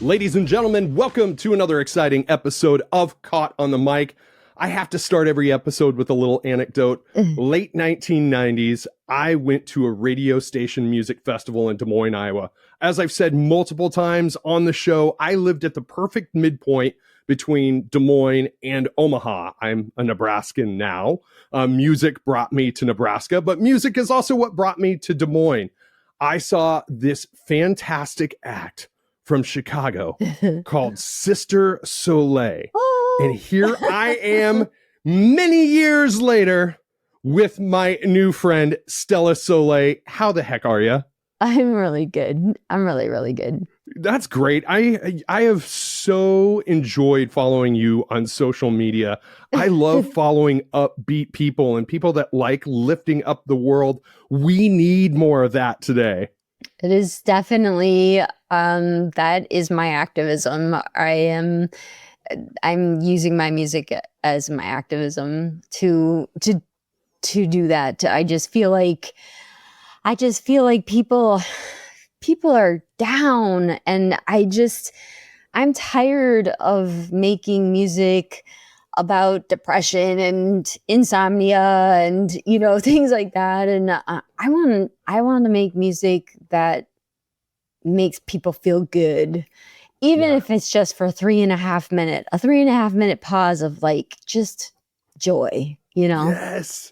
Ladies and gentlemen, welcome to another exciting episode of Caught on the Mic. I have to start every episode with a little anecdote. Late 1990s, I went to a radio station music festival in Des Moines, Iowa. As I've said multiple times on the show, I lived at the perfect midpoint between Des Moines and Omaha. I'm a Nebraskan now. Music brought me to Nebraska, but music is also what brought me to Des Moines. I saw this fantastic act from Chicago called Sister Soleil. Oh. And here I am many years later with my new friend, Stella Soleil. How the heck are you? I'm really good. I'm really, really good. That's great. I have so enjoyed following you on social media. I love following upbeat people and people that like lifting up the world. We need more of that today. It is definitely, that is my activism. I'm using my music as my activism to do that. I just feel like people are down, and I'm tired of making music about depression and insomnia and, things like that. And I want to make music that makes people feel good, even if it's just for a 3.5 minute pause of like just joy, Yes.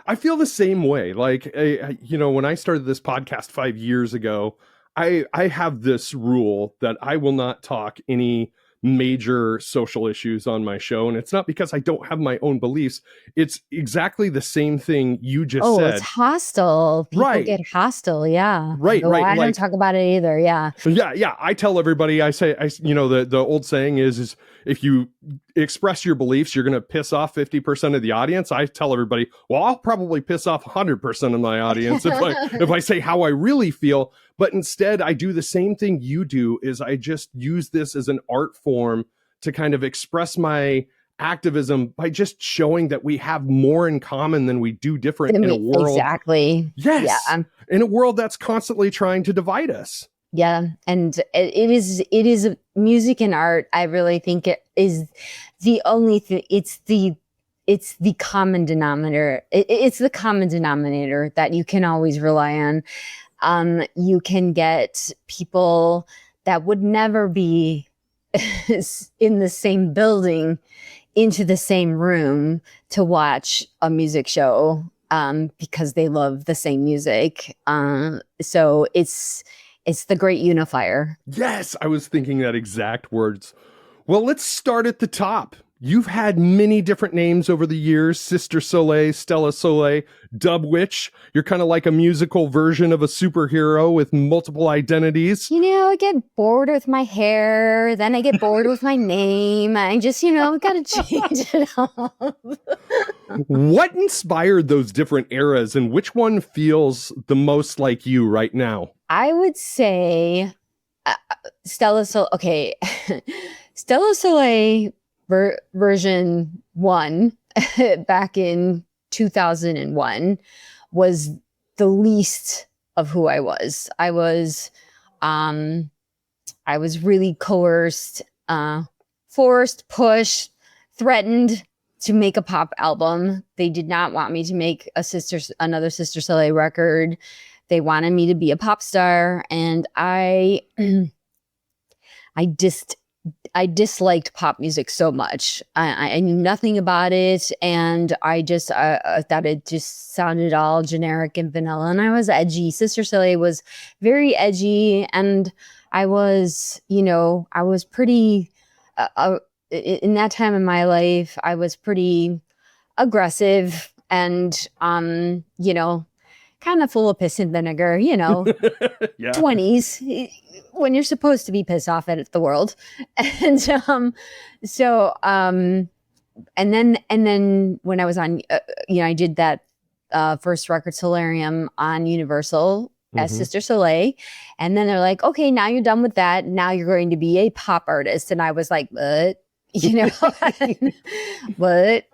I feel the same way. Like, when I started this podcast 5 years ago, I have this rule that I will not talk any major social issues on my show. And it's not because I don't have my own beliefs. It's exactly the same thing you just said. Oh, it's hostile. People get hostile. Yeah. Right. I don't talk about it either. Yeah. Yeah. I tell everybody, the old saying is if you express your beliefs, you're going to piss off 50% of the audience. I tell everybody, well, I'll probably piss off 100% of my audience if I say how I really feel. But instead, I do the same thing you do, is I just use this as an art form to kind of express my activism by just showing that we have more in common than we do different in a world. Exactly. Yes. Yeah. In a world that's constantly trying to divide us. Yeah. And it is music and art. I really think it is the only thing. It's the common denominator. It's the common denominator that you can always rely on. You can get people that would never be in the same building into the same room to watch a music show because they love the same music. So it's the great unifier. Yes, I was thinking that exact words. Well, let's start at the top. You've had many different names over the years: Sister Soleil, Stella Soleil, Dub Witch. You're kind of like a musical version of a superhero with multiple identities. I get bored with my hair, then I get bored with my name. I just, got to change it up. What inspired those different eras, and which one feels the most like you right now? I would say Stella Soleil. Okay, Stella Soleil version 1 back in 2001 was the least of who I was. I was really coerced, forced, pushed, threatened to make a pop album. They did not want me to make another Sister Soleil record. They wanted me to be a pop star, and I disliked pop music so much. I knew nothing about it, and I thought it just sounded all generic and vanilla, and I was edgy. Sister Soleil was very edgy, and I was pretty, in that time in my life, I was pretty aggressive and, kind of full of piss and vinegar, yeah. 20s, when you're supposed to be pissed off at the world. And and then when I was on, I did that first record Solarium on Universal as Sister Soleil. And then they're like, okay, now you're done with that. Now you're going to be a pop artist. And I was like, what? What?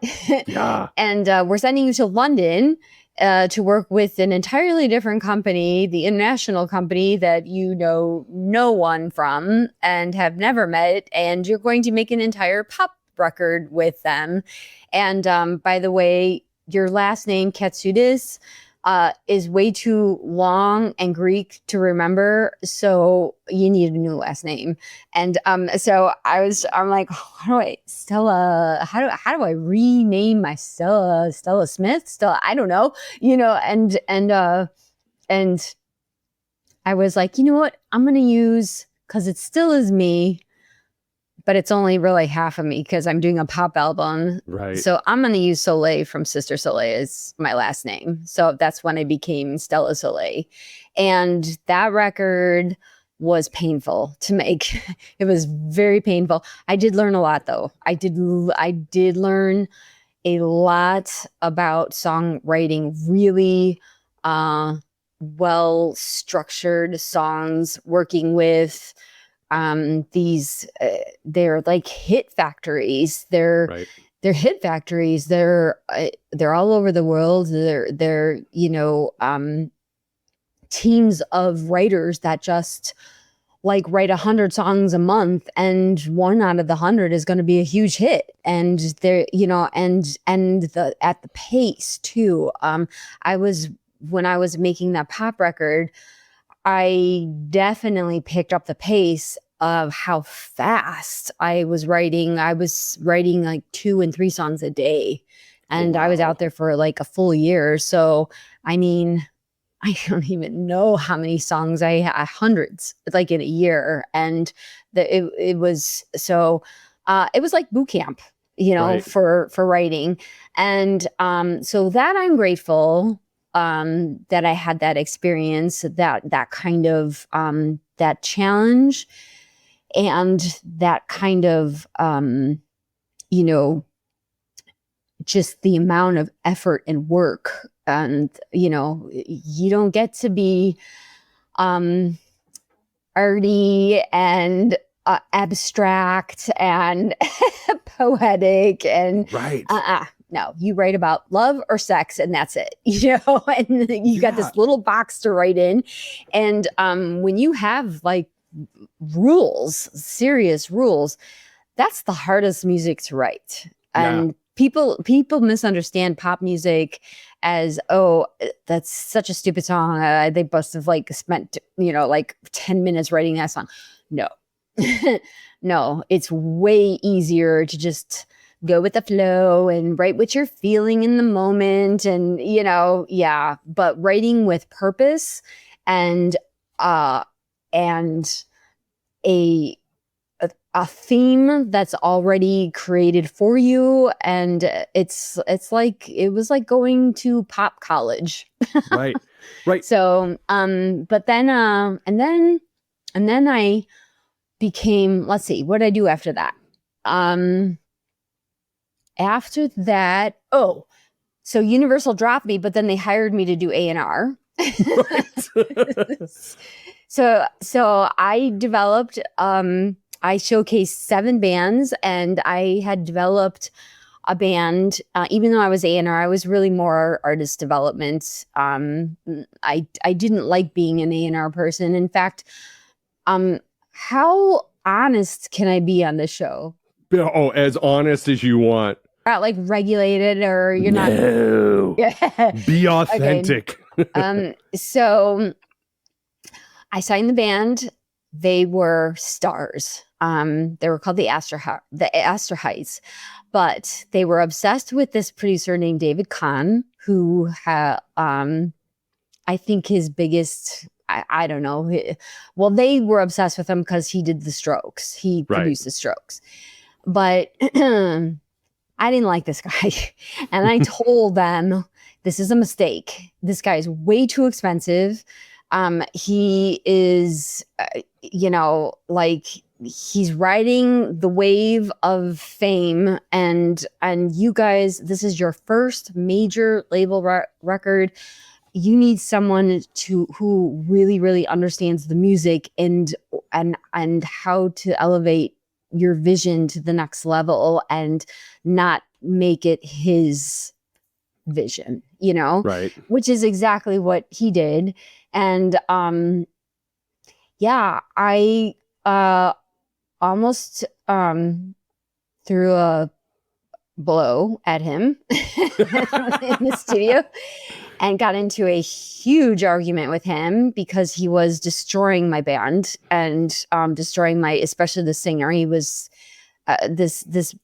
Yeah. And we're sending you to London to work with an entirely different company, the international company that you know no one from and have never met, and you're going to make an entire pop record with them. And by the way, your last name, Katsudis, is way too long and Greek to remember, so you need a new last name. And so I'm like, how do I rename my Stella Smith? Stella, I don't know, and I was like, you know what, I'm gonna use, because it still is me, but it's only really half of me because I'm doing a pop album. Right. So I'm going to use Soleil from Sister Soleil as my last name. So that's when I became Stella Soleil. And that record was painful to make. It was very painful. I did learn a lot, though. I did learn a lot about songwriting, really well structured songs, working with these they're like hit factories. They're hit factories. They're all over the world. They're teams of writers that just like write 100 songs a month, and one out of the 100 is going to be a huge hit. And they're at the pace too. When I was making that pop record, I definitely picked up the pace of how fast I was writing. I was writing like 2 and 3 songs a day, and I was out there for like a full year. So, I mean, I don't even know how many songs I had, hundreds, like in a year. And it was like boot camp, for writing. And so that I'm grateful that I had that experience, that kind of that challenge, and that kind of just the amount of effort and work. And you don't get to be arty and abstract and poetic and no, you write about love or sex, and that's it, and you got this little box to write in. And when you have like rules, serious rules, that's the hardest music to write. And people misunderstand pop music as, oh, that's such a stupid song. They must have like spent, like 10 minutes writing that song. No, no, it's way easier to just go with the flow and write what you're feeling in the moment. And, but writing with purpose and a theme that's already created for you. And it was like going to pop college. Right. So, but then, and then I became, let's see, what did I do after that? After that, so Universal dropped me, but then they hired me to do A&R. So I developed, I showcased 7 bands, and I had developed a band. Even though I was A&R, I was really more artist development. I didn't like being an A&R person. In fact, how honest can I be on this show? Oh, as honest as you want. Not like regulated, or you're not. Be authentic. Okay. So I signed the band. They were stars. They were called the Asterhites, but they were obsessed with this producer named David Kahn, who had, I think his biggest, I don't know. Well, they were obsessed with him because he did the Strokes. He produced the Strokes. But I didn't like this guy. And I told them, this is a mistake. This guy is way too expensive. He is, like, he's riding the wave of fame, and you guys, this is your first major label record. You need someone who really, really understands the music and how to elevate your vision to the next level and not make it his vision, you know, Right. which is exactly what he did. And yeah, I almost threw a blow at him in the studio and got into a huge argument with him because he was destroying my band and destroying my, especially the singer. He was this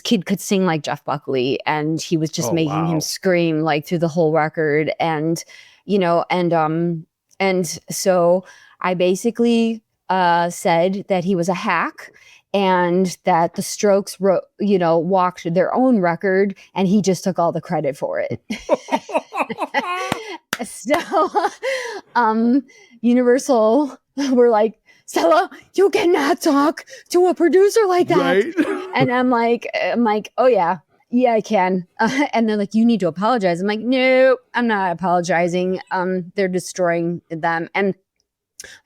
kid could sing like Jeff Buckley, and he was just making him scream like through the whole record. And you know, and so I basically said that he was a hack, and that the Strokes walked their own record, and he just took all the credit for it. So, Universal were like, Stella, you cannot talk to a producer like that. Right. And I'm like, oh yeah, I can. And they're like, you need to apologize. I'm like, no, I'm not apologizing. They're destroying them, and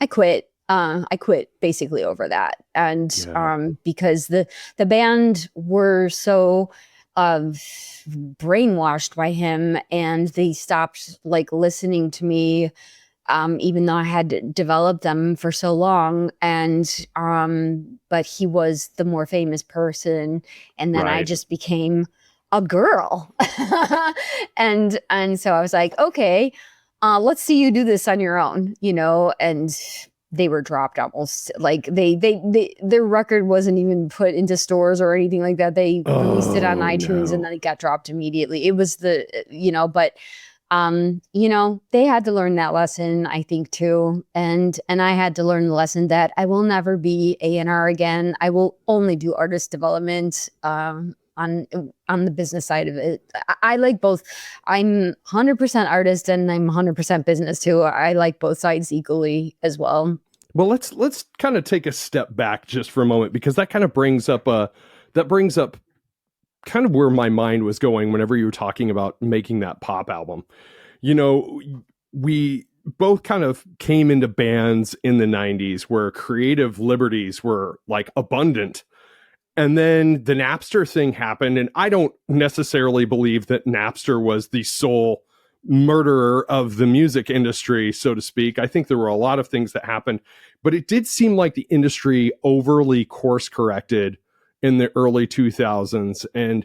I quit. I quit basically over that. And because the band were so brainwashed by him, and they stopped like listening to me, even though I had developed them for so long. And but he was the more famous person, and then I just became a girl. and so I was like, okay, let's see you do this on your own, you know. And they were dropped almost like their record wasn't even put into stores or anything like that. They released it on iTunes and then it got dropped immediately. It was but they had to learn that lesson, I think too. And I had to learn the lesson that I will never be A&R again. I will only do artist development, on the business side of it. I like both. I'm 100% artist and I'm 100% business too. I like both sides equally as well. Well, let's kind of take a step back just for a moment, because that kind of brings up kind of where my mind was going whenever you were talking about making that pop album. You know, we both kind of came into bands in the 90s where creative liberties were like abundant. And then the Napster thing happened, and I don't necessarily believe that Napster was the sole murderer of the music industry, so to speak. I think there were a lot of things that happened, but it did seem like the industry overly course corrected in the early 2000s. And,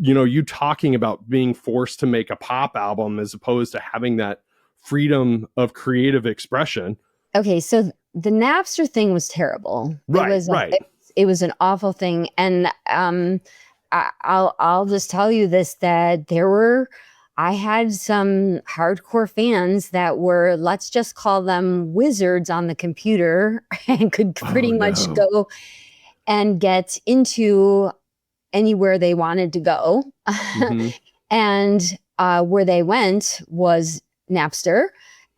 you know, you talking about being forced to make a pop album as opposed to having that freedom of creative expression. Okay, so the Napster thing was terrible. It was an awful thing. And I'll just tell you this, that I had some hardcore fans that were, let's just call them wizards on the computer, and could pretty much go and get into anywhere they wanted to go. Mm-hmm. And where they went was Napster,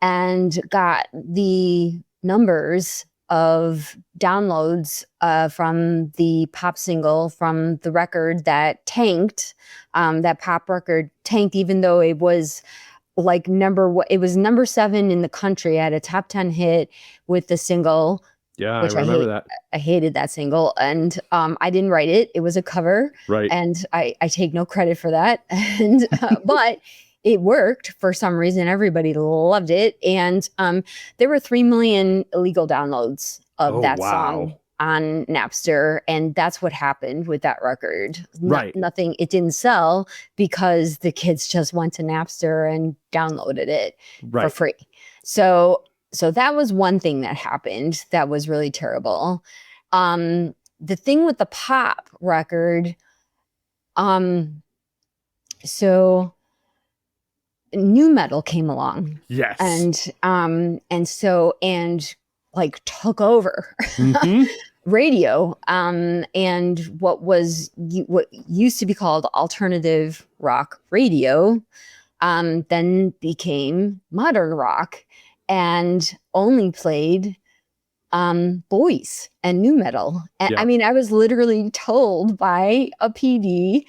and got the numbers of downloads from the pop single from the record that tanked. That pop record tanked, even though it was like number 7 in the country. I had a top 10 hit with the single. Yeah, I remember that. I hated that single, and I didn't write it. It was a cover, right? And I take no credit for that. And but it worked for some reason. Everybody loved it, and there were 3 million illegal downloads of that song on Napster, and that's what happened with that record. Right? Nothing. It didn't sell because the kids just went to Napster and downloaded it for free. So that was one thing that happened that was really terrible. The thing with the pop record, so new metal came along. Yes. And like took over radio. And what used to be called alternative rock radio, then became modern rock, and only played boys and new metal. And I mean, I was literally told by a PD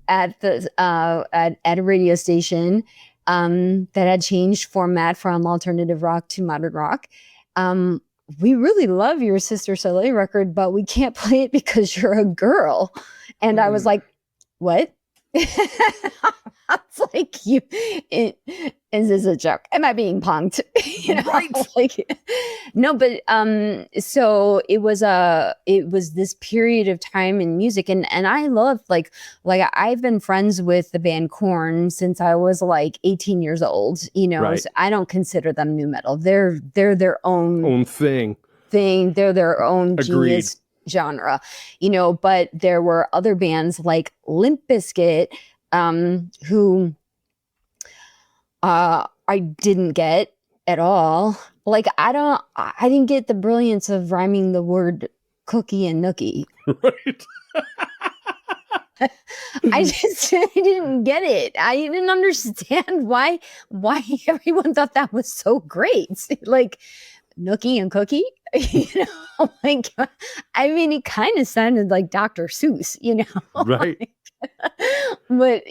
at a radio station that had changed format from alternative rock to modern rock. We really love your Sister Soleil record, but we can't play it because you're a girl. And I was like, what? It's like is this a joke? Am I being punked? Right. Like, no, but so it was this period of time in music, and I love like I've been friends with the band Korn since I was like 18 years old. Right. So I don't consider them new metal. They're their own thing. They're their own Agreed. genius genre, but there were other bands like Limp Bizkit, who I didn't get at all. Like I didn't get the brilliance of rhyming the word cookie and nookie. Right. I didn't get it. I didn't understand why everyone thought that was so great. Like nookie and cookie, like, I mean, it kind of sounded like Dr. Seuss, Right. But,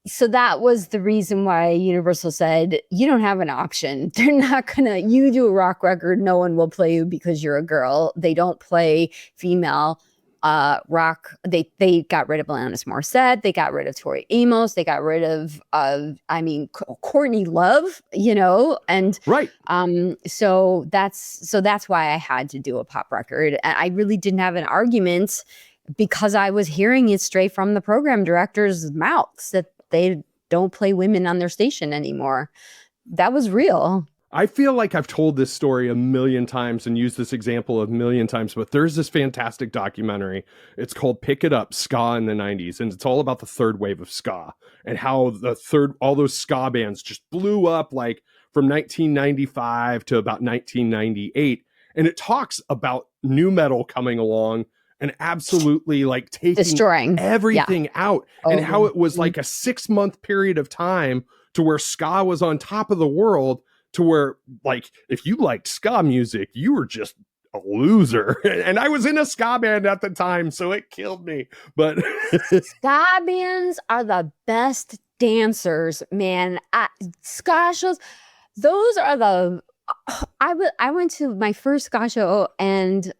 so that was the reason why Universal said, you don't have an option. They're not you do a rock record, no one will play you because you're a girl. They don't play female rock. They got rid of Alanis Morissette. They got rid of Tori Amos. They got rid of Courtney Love, and right. So that's why I had to do a pop record. And I really didn't have an argument because I was hearing it straight from the program directors' mouths that they don't play women on their station anymore. That was real. I feel like I've told this story a million times and used this example a million times, but there's this fantastic documentary. It's called Pick It Up, Ska in the 90s. And it's all about the third wave of ska and how all those ska bands just blew up like from 1995 to about 1998. And it talks about nu metal coming along and absolutely like taking destroying everything out, and how it was like a 6-month period of time to where ska was on top of the world, to where like if you liked ska music, you were just a loser. And I was in a ska band at the time, so it killed me. But ska bands are the best dancers, man. Ska shows, those are the I went to my first ska show, and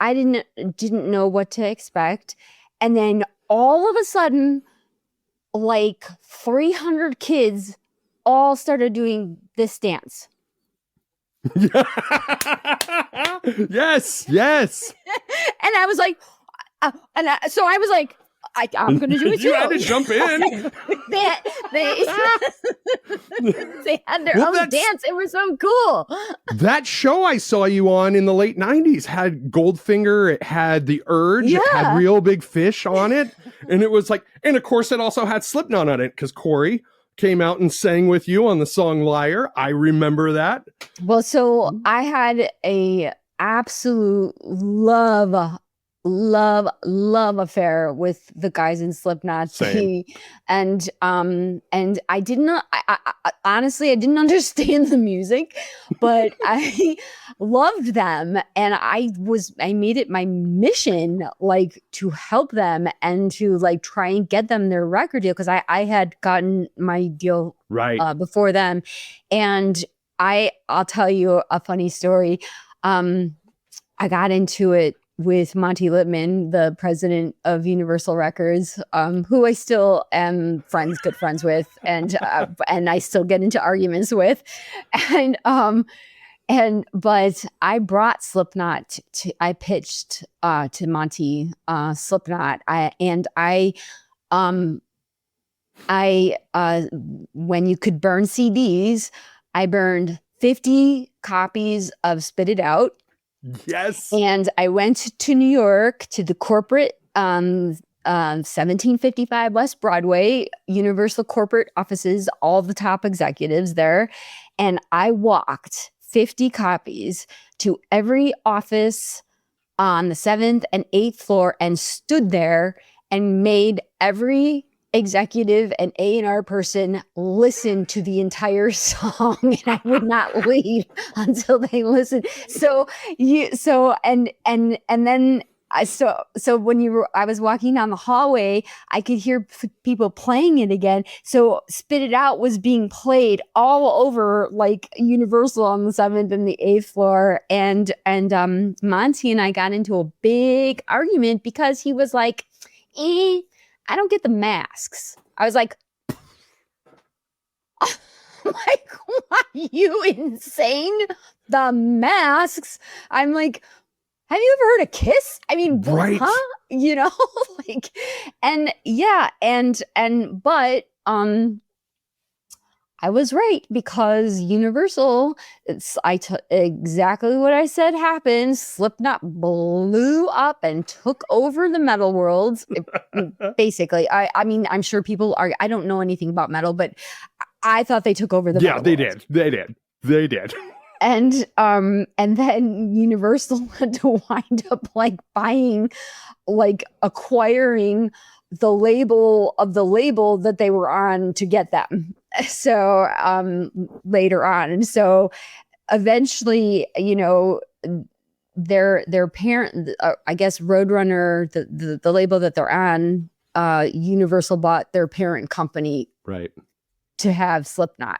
I didn't know what to expect. And then all of a sudden, like 300 kids all started doing this dance. Yes. And I was like, so I was like, I'm going to do it too. You had to jump in. They had their own dance. It was so cool. That show I saw you on in the late 90s had Goldfinger. It had The Urge. Yeah. It had Real Big Fish on it. And it was like, and of course it also had Slipknot on it because Corey came out and sang with you on the song Liar. I remember that. Well, so I had a absolute love affair with the guys in Slipknot. Same. And I didn't honestly, I didn't understand the music, but I loved them, and I made it my mission like to help them and to like try and get them their record deal, because I had gotten my deal before them. And I'll tell you a funny story. I got into it with Monty Littman, the president of Universal Records, who I still am good friends with, and I still get into arguments with, but I brought Slipknot I pitched to Monty Slipknot, when you could burn CDs, I burned 50 copies of Spit It Out. Yes. And I went to New York to the corporate 1755 West Broadway Universal corporate offices, all the top executives there. And I walked 50 copies to every office on the 7th and 8th floor and stood there and made every executive and A&R person listen to the entire song, and I would not leave until they listened. So when I was walking down the hallway, I could hear people playing it again. So Spit It Out was being played all over like Universal on the 7th and the 8th floor. And Monty and I got into a big argument because he was like, I don't get the masks. I was like, like, what, you insane? The masks. I'm like, have you ever heard of Kiss? I mean, Right. huh? You know, like, and yeah, but I was right, because Universal, exactly what I said happened. Slipknot blew up and took over the metal world. Basically, I mean, I'm sure people are. I don't know anything about metal, but I thought they took over the metal world. They did. And then Universal had to wind up like acquiring the label that they were on to get them. So later on, and so eventually, you know, their parent, I guess Roadrunner, the label that they're on, Universal bought their parent company, right, to have Slipknot,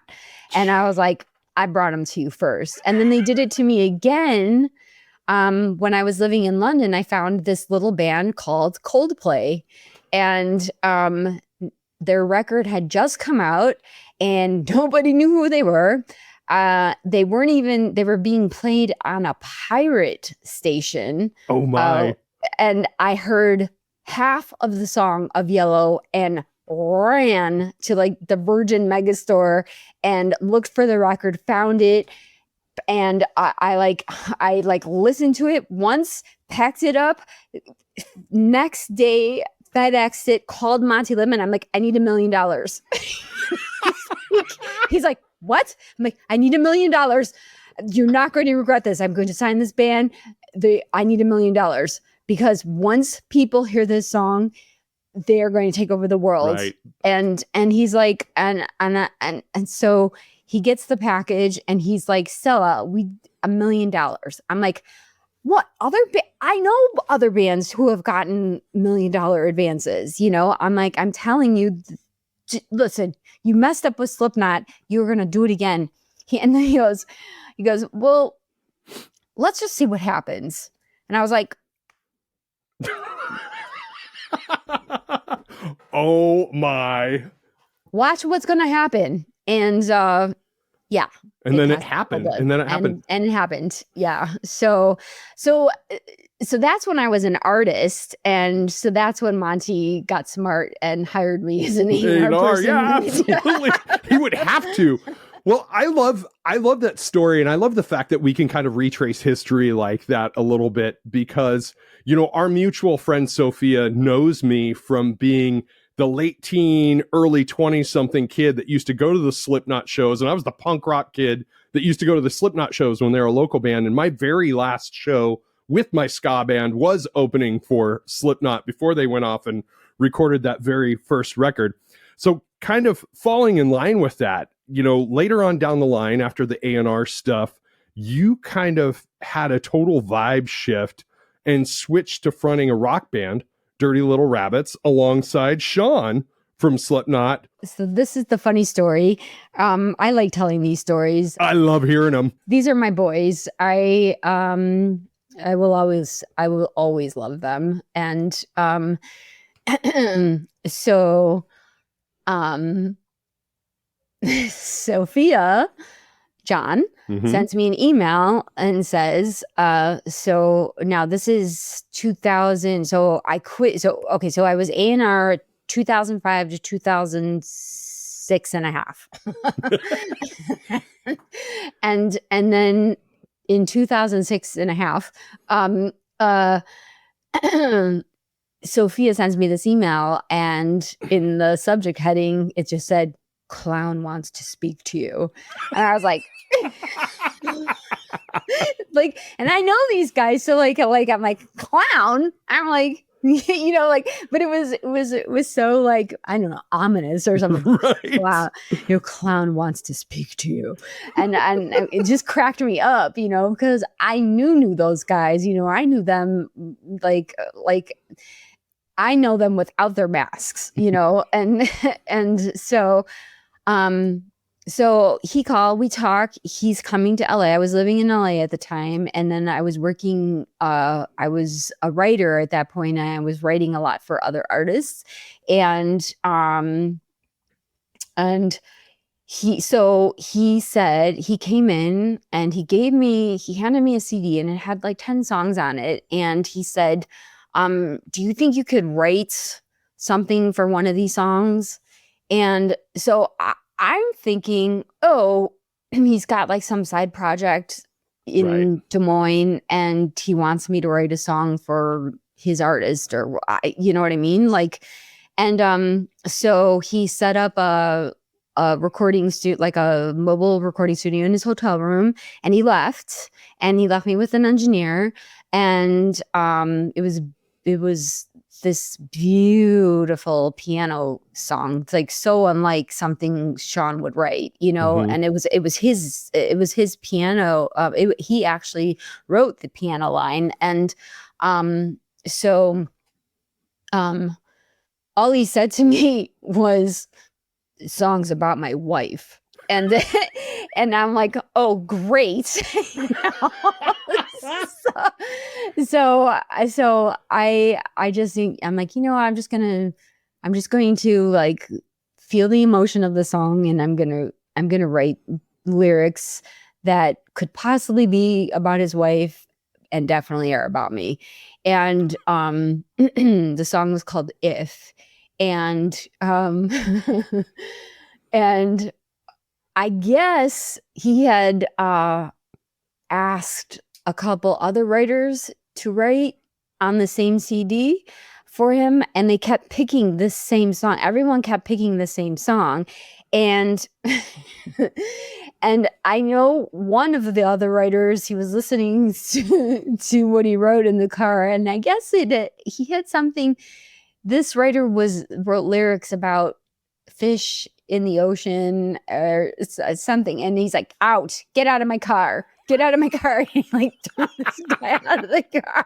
and I was like, I brought them to you first, and then they did it to me again. When I was living in London, I found this little band called Coldplay, and their record had just come out and nobody knew who they were. They were being played on a pirate station. Oh my. And I heard half of the song of Yellow and ran to like the Virgin Megastore and looked for the record, found it. And I listened to it once, packed it up. Next day, FedExed it, called Monty Lippman. I'm like, I need $1 million. He's like, what? I'm like, I need $1 million. You're not going to regret this. I'm going to sign this band. I need $1 million, because once people hear this song, they are going to take over the world. Right. And he's like, and so he gets the package and he's like, Stella, $1 million. I'm like, what I know other bands who have gotten $1 million advances, you know. I'm like, I'm telling you, listen, you messed up with Slipknot, you're gonna do it again. And then he goes, well, let's just see what happens. And I was like, oh my, watch what's gonna happen. And yeah. And then it happened. And then it happened. And it happened. Yeah. So that's when I was an artist. And so that's when Monty got smart and hired me as an A&R person. Yeah, absolutely. He would have to. Well, I love that story. And I love the fact that we can kind of retrace history like that a little bit, because, you know, our mutual friend Sophia knows me from being the late teen, early 20-something kid that used to go to the Slipknot shows. And I was the punk rock kid that used to go to the Slipknot shows when they were a local band. And my very last show with my ska band was opening for Slipknot before they went off and recorded that very first record. So kind of falling in line with that, you know, later on down the line after the A&R stuff, you kind of had a total vibe shift and switched to fronting a rock band, Dirty Little Rabbits, alongside Shawn from Slipknot. So this is the funny story. I like telling these stories. I love hearing them. These are my boys. I will always love them. And so Sophia John sends me an email and says, so now this is 2000. So I quit. So I was A&R 2005 to 2006 and a half. and then in 2006 and a half, Sophia sends me this email, and in the subject heading, it just said, "Clown wants to speak to you." And I was like, like, and I know these guys, so like I'm like, clown. I'm like, you know, like, but it was so like, I don't know, ominous or something. Right. Wow, your clown wants to speak to you, and it just cracked me up, you know, because I knew those guys, you know, I knew them like I know them without their masks, you know, and so So he called, we talked. He's coming to LA. I was living in LA at the time. And then I was working, I was a writer at that point, and I was writing a lot for other artists. And he said, he came in and he handed me a CD, and it had like 10 songs on it. And he said, do you think you could write something for one of these songs? And so I'm thinking, oh, he's got like some side project in Des Moines, and he wants me to write a song for his artist, or you know what I mean? Like, and so he set up a recording studio, like a mobile recording studio in his hotel room, and he left me with an engineer. And it was this beautiful piano song. It's like so unlike something Shawn would write, you know. Mm-hmm. And it was his piano. He actually wrote the piano line. And so all he said to me was, "Songs about my wife." And and I'm like, oh, great. so I just think, I'm like, I'm just going to like feel the emotion of the song, and I'm gonna write lyrics that could possibly be about his wife and definitely are about me. And the song was called "If." And and I guess he had asked a couple other writers to write on the same CD for him, and they kept picking this same song. Everyone kept picking the same song. And and I know one of the other writers, he was listening to what he wrote in the car, and I guess he had something. This writer wrote lyrics about fish in the ocean or something, and he's like, get out of my car, get out of my car. And he like threw this guy out of the car.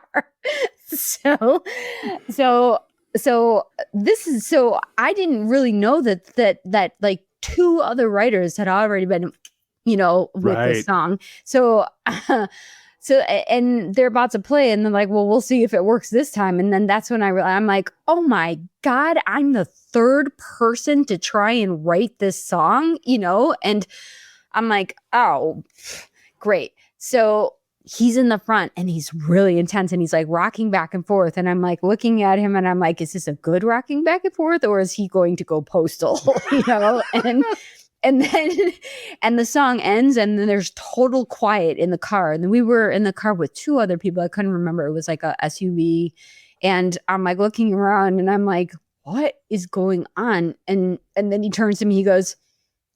So I didn't really know that like two other writers had already been, with this song. So, and they're about to play, and they're like, well, we'll see if it works this time. And then that's when I'm like, oh my God, I'm the third person to try and write this song, and I'm like, oh, great. So he's in the front, and he's really intense, and he's like rocking back and forth. And I'm like looking at him, and I'm like, is this a good rocking back and forth, or is he going to go postal, And then the song ends, and then there's total quiet in the car. And then we were in the car with two other people. I couldn't remember. It was like a SUV. And I'm like looking around, and I'm like, what is going on? And then he turns to me, he goes,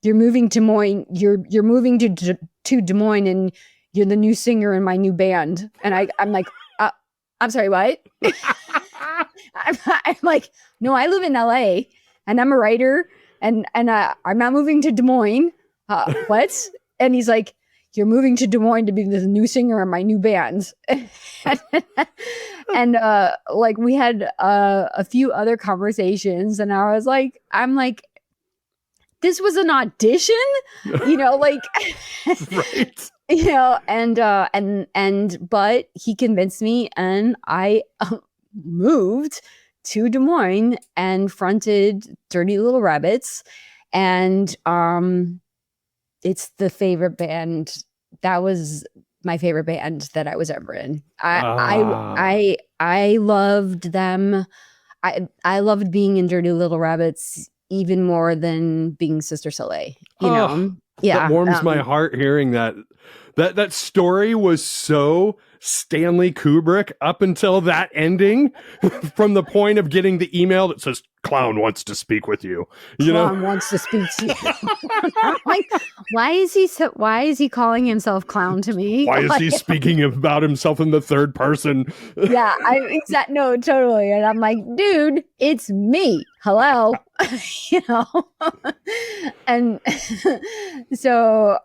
you're moving to Des Moines. You're moving to Des Moines, and you're the new singer in my new band. And I'm like, I'm sorry, what? I'm like, no, I live in LA, and I'm a writer. And I'm not moving to Des Moines. What? And he's like, you're moving to Des Moines to be the new singer in my new band. And like we had a few other conversations, and I'm like, this was an audition, like, Right. But he convinced me, and I moved to Des Moines and fronted Dirty Little Rabbits. And it's the favorite band. That was my favorite band that I was ever in. I loved them. I loved being in Dirty Little Rabbits even more than being Sister Soleil, Yeah. That warms my heart hearing that. That story was so Stanley Kubrick up until that ending, from the point of getting the email that says Clown wants to speak with you. Clown wants to speak to you. I'm like, why is he calling himself Clown to me? Why is he speaking about himself in the third person? Yeah, no, totally. And I'm like, dude, it's me. Hello. And so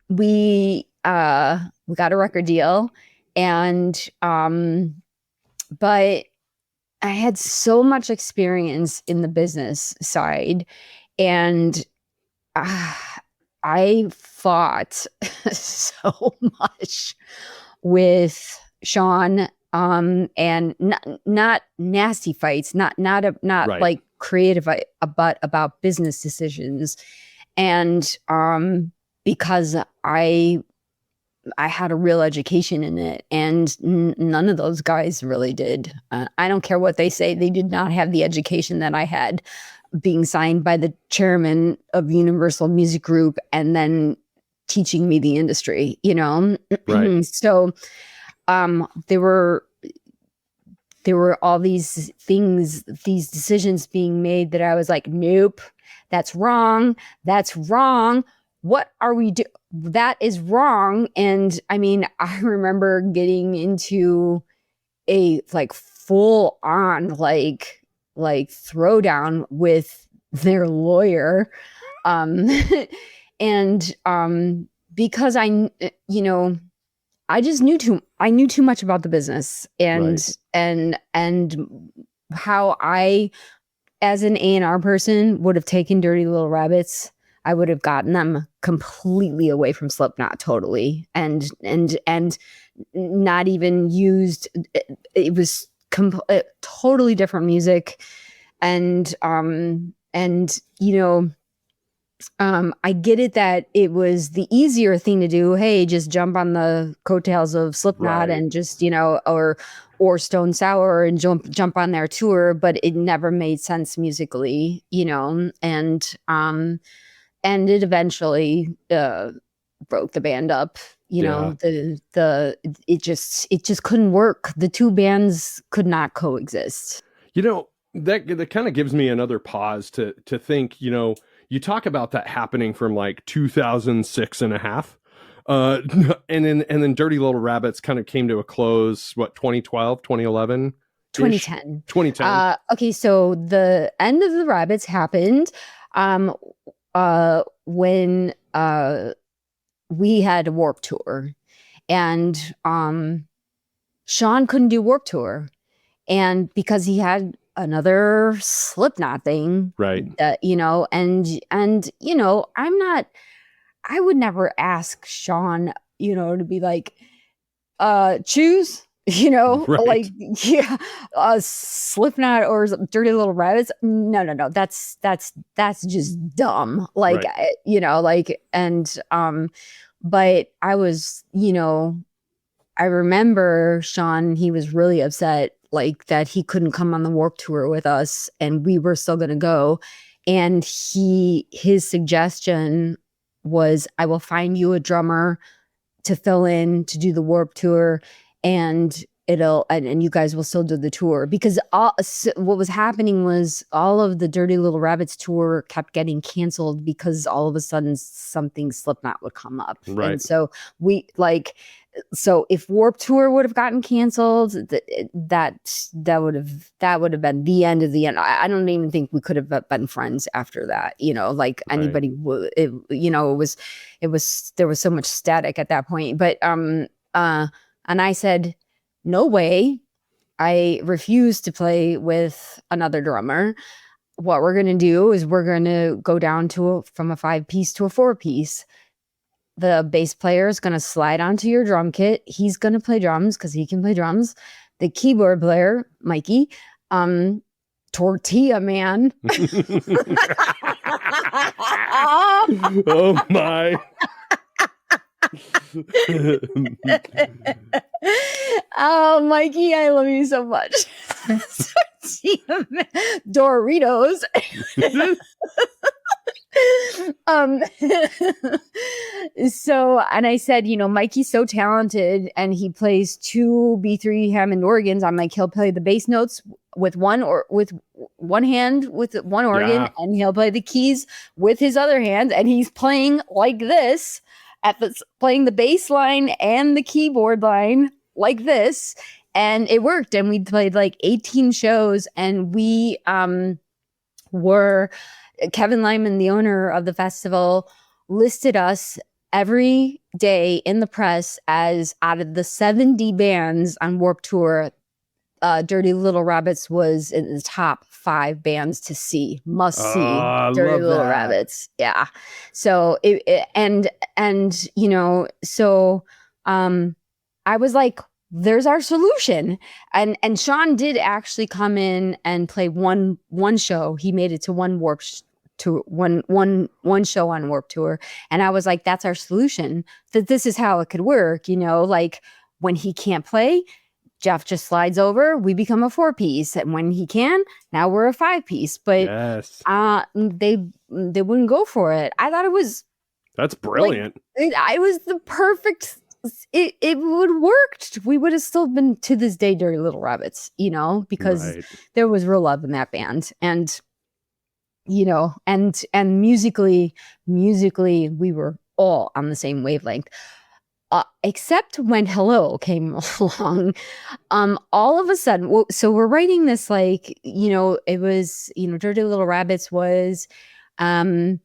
we got a record deal, and but I had so much experience in the business side, and I fought so much with Shawn, and not nasty fights, not Right. like creative, but about business decisions. And because I had a real education in it, and none of those guys really did. I don't care what they say; they did not have the education that I had, being signed by the chairman of Universal Music Group, and then teaching me the industry. Right. So there were all these things, these decisions being made that I was like, nope, that's wrong. That's wrong. What are we doing? That is wrong. And I mean, I remember getting into a like full on like throwdown with their lawyer. Um, and because I just knew too much about the business, and Right. and how I, as an A&R person, would have taken Dirty Little Rabbits. I would have gotten them completely away from Slipknot, totally, and not even used. It was totally different music, and I get it that it was the easier thing to do. Hey, just jump on the coattails of Slipknot, Right. and just, or Stone Sour, and jump on their tour, but it never made sense musically, and it eventually broke the band up. Yeah. It just couldn't work. The two bands could not coexist. That kind of gives me another pause to think, you talk about that happening from like 2006 and a half. And then Dirty Little Rabbits kind of came to a close, what, 2012, 2011? 2010. 2010. Okay, so the end of the Rabbits happened when we had a Warped Tour, and Shawn couldn't do Warped Tour, and because he had another Slipknot thing, Right. I would never ask Shawn, to be like, choose, Right. Slipknot or Dirty Little Rabbits. No, that's just dumb. Like, Right. but I was, I remember Shawn, he was really upset, like, that he couldn't come on the Warped Tour with us, and we were still going to go. And his suggestion was, I will find you a drummer to fill in to do the Warped Tour, and and you guys will still do the tour. Because what was happening was all of the Dirty Little Rabbits tour kept getting canceled, because all of a sudden something Slipknot would come up. Right. And so so if Warped Tour would have gotten canceled, that would have been the end of the end. I don't even think we could have been friends after that. Like anybody would. It was there was so much static at that point. But and I said, no way. I refuse to play with another drummer. What we're gonna do is we're gonna go down from a 5-piece to a 4-piece. The bass player is going to slide onto your drum kit. He's going to play drums because he can play drums. The keyboard player, Mikey, Tortilla Man. Oh my. Oh, Mikey, I love you so much. Doritos. So, and I said, Mikey's so talented, and he plays 2 B3 Hammond organs. I'm like, he'll play the bass notes with one hand with one organ, and he'll play the keys with his other hand, and he's playing like this playing the bass line and the keyboard line like this, and it worked. And we played like 18 shows, and we were Kevin Lyman, the owner of the festival, listed us every day in the press as, out of the 70 bands on Warped Tour, Dirty Little Rabbits was in the top 5 bands to see, must see. I Dirty love Little that. Rabbits, yeah. So and you know, so I was like, there's our solution. And Shawn did actually come in and play one show. He made it to one to one show on Warped Tour, and I was like, that's our solution. That this is how it could work, you know, like when he can't play, Jeff just slides over, we become a 4-piece, and when he can, now we're a 5-piece. But Yes. They wouldn't go for it. I thought it was That's brilliant. Like, it was the perfect. It would worked. We would have still been to this day Dirty Little Rabbits, you know, because there was real love in that band, and you know, and musically, we were all on the same wavelength. Except when Hello came along, all of a sudden, so we're writing this, like, you know, it was, you know, Dirty Little Rabbits was a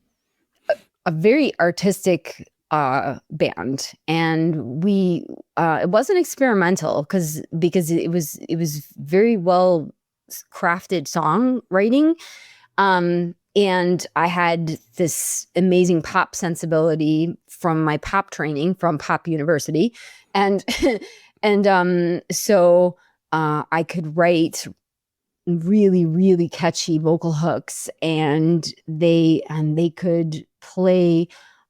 very artistic band, and we it wasn't experimental because it was very well crafted songwriting. And I had this amazing pop sensibility from my pop training from Pop University. And, so I could write really, really catchy vocal hooks, and they could play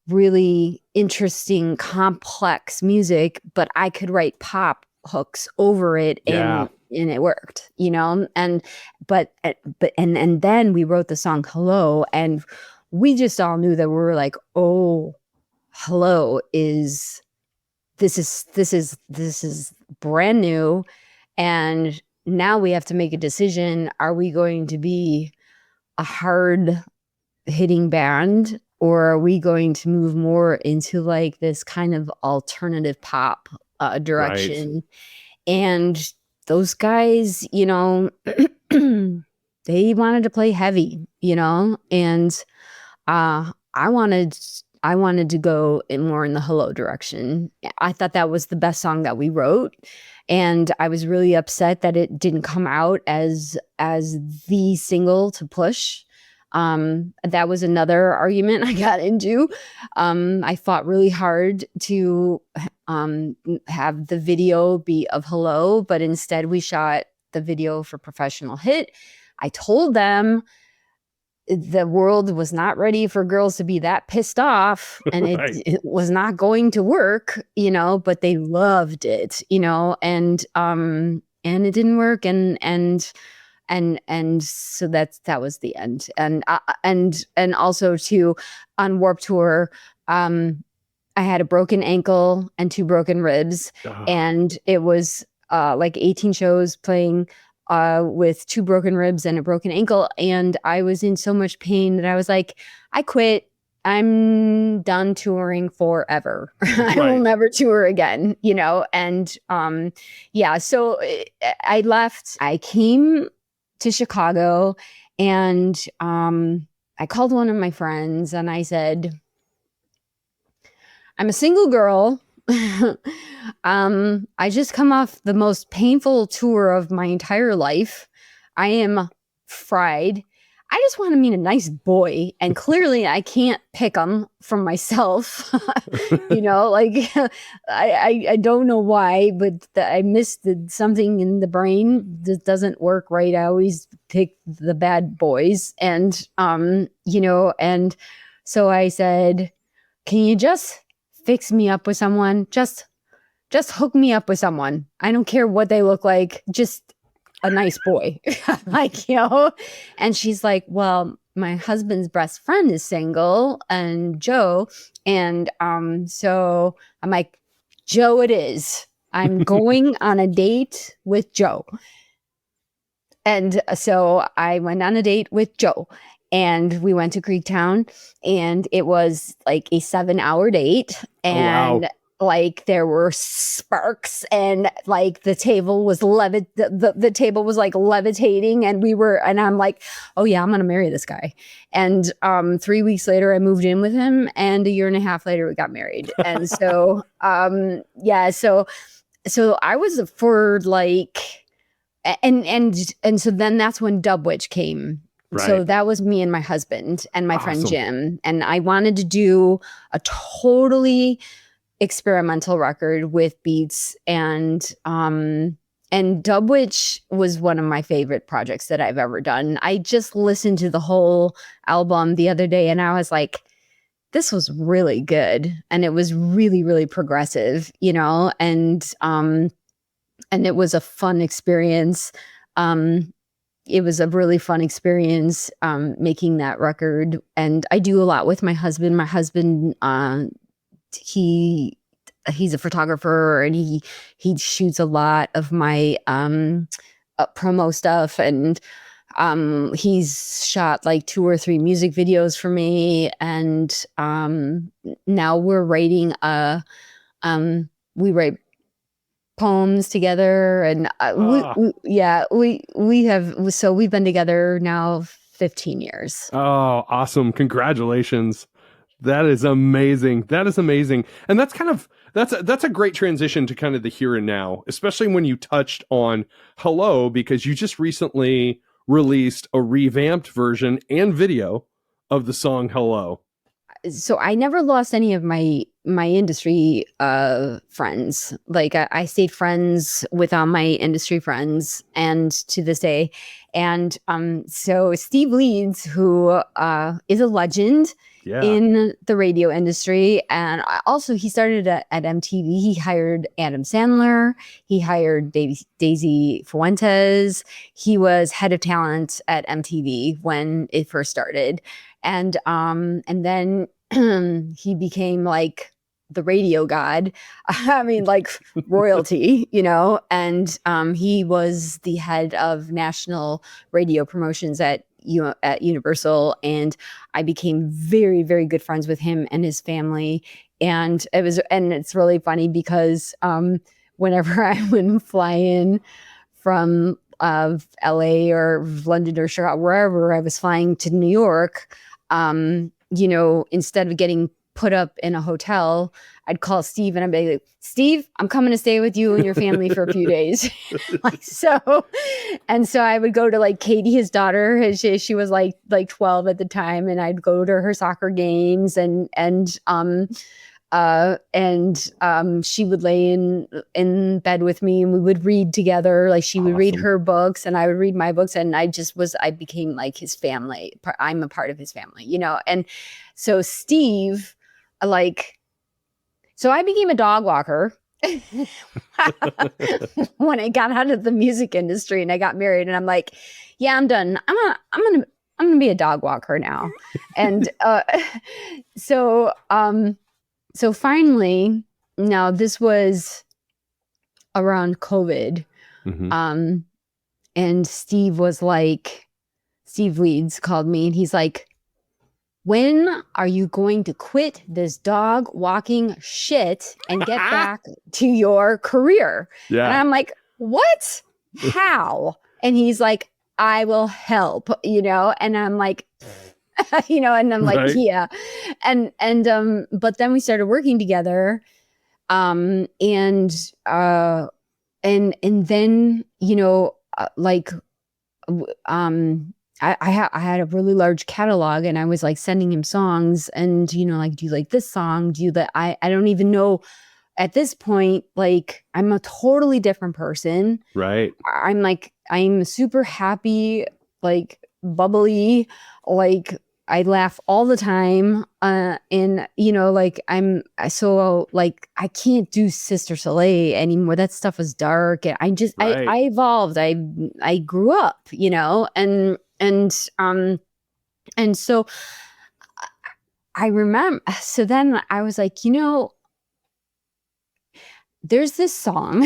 really interesting, complex music, but I could write pop hooks over it. Yeah. And it worked, you know, and then we wrote the song Hello, and we just all knew that we were like, oh, Hello is brand new, and now we have to make a decision. Are we going to be a hard hitting band, or are we going to move more into like this kind of alternative pop direction? Right. And those guys, you know, they wanted to play heavy, you know, and I wanted to go more in the Hello direction. I thought that was the best song that we wrote, and I was really upset that it didn't come out as the single to push. That was another argument I got into. I fought really hard to have the video be of Hello, but instead we shot the video for Professional Hit. I told them the world was not ready for girls to be that pissed off, and it was not going to work, you know, but they loved it, you know, and it didn't work, and so that was the end. And also too, on Warped Tour, I had a broken ankle and 2 broken ribs, and it was like 18 shows playing with 2 broken ribs and a broken ankle, and I was in so much pain that I was like, I quit. I'm done touring forever. I will never tour again, you know. And yeah, so I left. I came to Chicago, and I called one of my friends and I said, I'm a single girl. I just come off the most painful tour of my entire life. I am fried. I just want to meet a nice boy, and clearly I can't pick him from myself. You know, like I don't know why, but I missed something in the brain that doesn't work right. I always pick the bad boys, and you know, and so I said, can you just fix me up with someone? Just hook me up with someone. I don't care what they look like. Just a nice boy. Like, you know. And she's like, well, my husband's best friend is single, and Joe. And so I'm like, Joe it is. I'm going on a date with Joe. And so I went on a date with Joe, and we went to Creektown, and it was like a 7-hour date. And like there were sparks, and like the table was the table was like levitating, and I'm like, oh yeah, I'm going to marry this guy. And 3 weeks later I moved in with him, and a year and a half later we got married. And so yeah, so I was for like And so then that's when Dub Witch came. Right. So that was me and my husband and my friend Awesome. Jim. And I wanted to do a totally experimental record with beats, and Dub Witch was one of my favorite projects that I've ever done. I just listened to the whole album the other day and I was like, this was really good. And it was really, really progressive, you know, and it was a fun experience. It was a really fun experience making that record. And I do a lot with my husband. My husband, he's a photographer, and he shoots a lot of my promo stuff, and he's shot like 2 or 3 music videos for me. And now we're writing we write poems together, and we've been together now 15 years. Oh, awesome. Congratulations. That is amazing. That is amazing. And that's a great transition to kind of the here and now, especially when you touched on Hello, because you just recently released a revamped version and video of the song Hello. So I never lost any of my industry friends. Like I stayed friends with all my industry friends, and to this day. And so Steve Leeds, who is a legend in the radio industry, and also he started at MTV. He hired Adam Sandler. He hired Daisy Fuentes. He was head of talent at MTV when it first started. And then he became like the radio god. I mean, like royalty, you know, and he was the head of national radio promotions at Universal. And I became very, very good friends with him and his family. And it's really funny because whenever I would fly in from LA or London or Chicago, wherever I was flying to New York, you know, instead of getting put up in a hotel, I'd call Steve and I'd be like, Steve, I'm coming to stay with you and your family for a few days. So I would go to like Katie, his daughter. She was like 12 at the time, and I'd go to her soccer games, and she would lay in bed with me, and we would read together. Like she would read her books and I would read my books, and I became like his family. I'm a part of his family, you know? And so Steve, so I became a dog walker when I got out of the music industry and I got married, and I'm like, yeah, I'm done. I'm going to be a dog walker now. And so finally, now this was around COVID. Mm-hmm. And Steve Leeds called me, and he's like, when are you going to quit this dog walking shit and get back to your career? Yeah. And I'm like, what? How? And he's like, I will help, you know? And I'm like, you know, and I'm like, right. Yeah. And but then we started working together. And then, you know, I had a really large catalog, and I was like sending him songs, and, you know, like, do you like this song? Do you that? I don't even know at this point, like, I'm a totally different person. Right. I'm super happy, like bubbly, like I laugh all the time. And, you know, like I can't do Sister Soleil anymore. That stuff was dark. And right. I evolved. I grew up, you know, and so I remember, so then I was like, you know, there's this song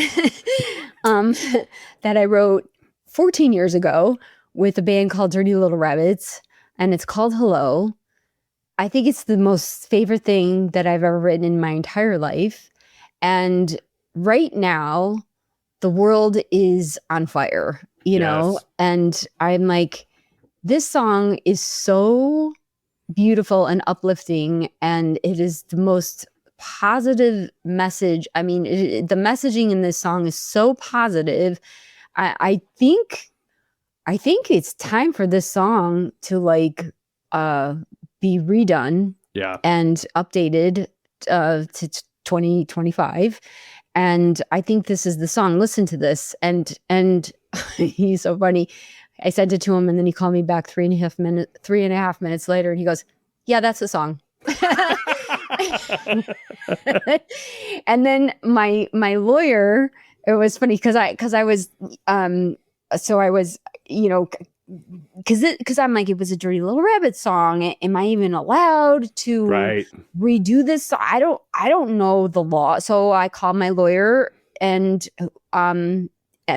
that I wrote 14 years ago with a band called Dirty Little Rabbits, and it's called Hello. I think it's the most favorite thing that I've ever written in my entire life. And right now, the world is on fire, you know? And I'm like, this song is so beautiful and uplifting, and it is the most positive message. I mean, the messaging in this song is so positive. I think it's time for this song to like be redone and updated to 2025. And I think this is the song. Listen to this. And he's so funny. I sent it to him, and then he called me back 3.5 minutes later, and he goes, "Yeah, that's the song." And then my lawyer, it was funny because I was you know, because I'm like, it was a Dirty Little Rabbit song. Am I even allowed to redo this? I don't know the law. So I called my lawyer, and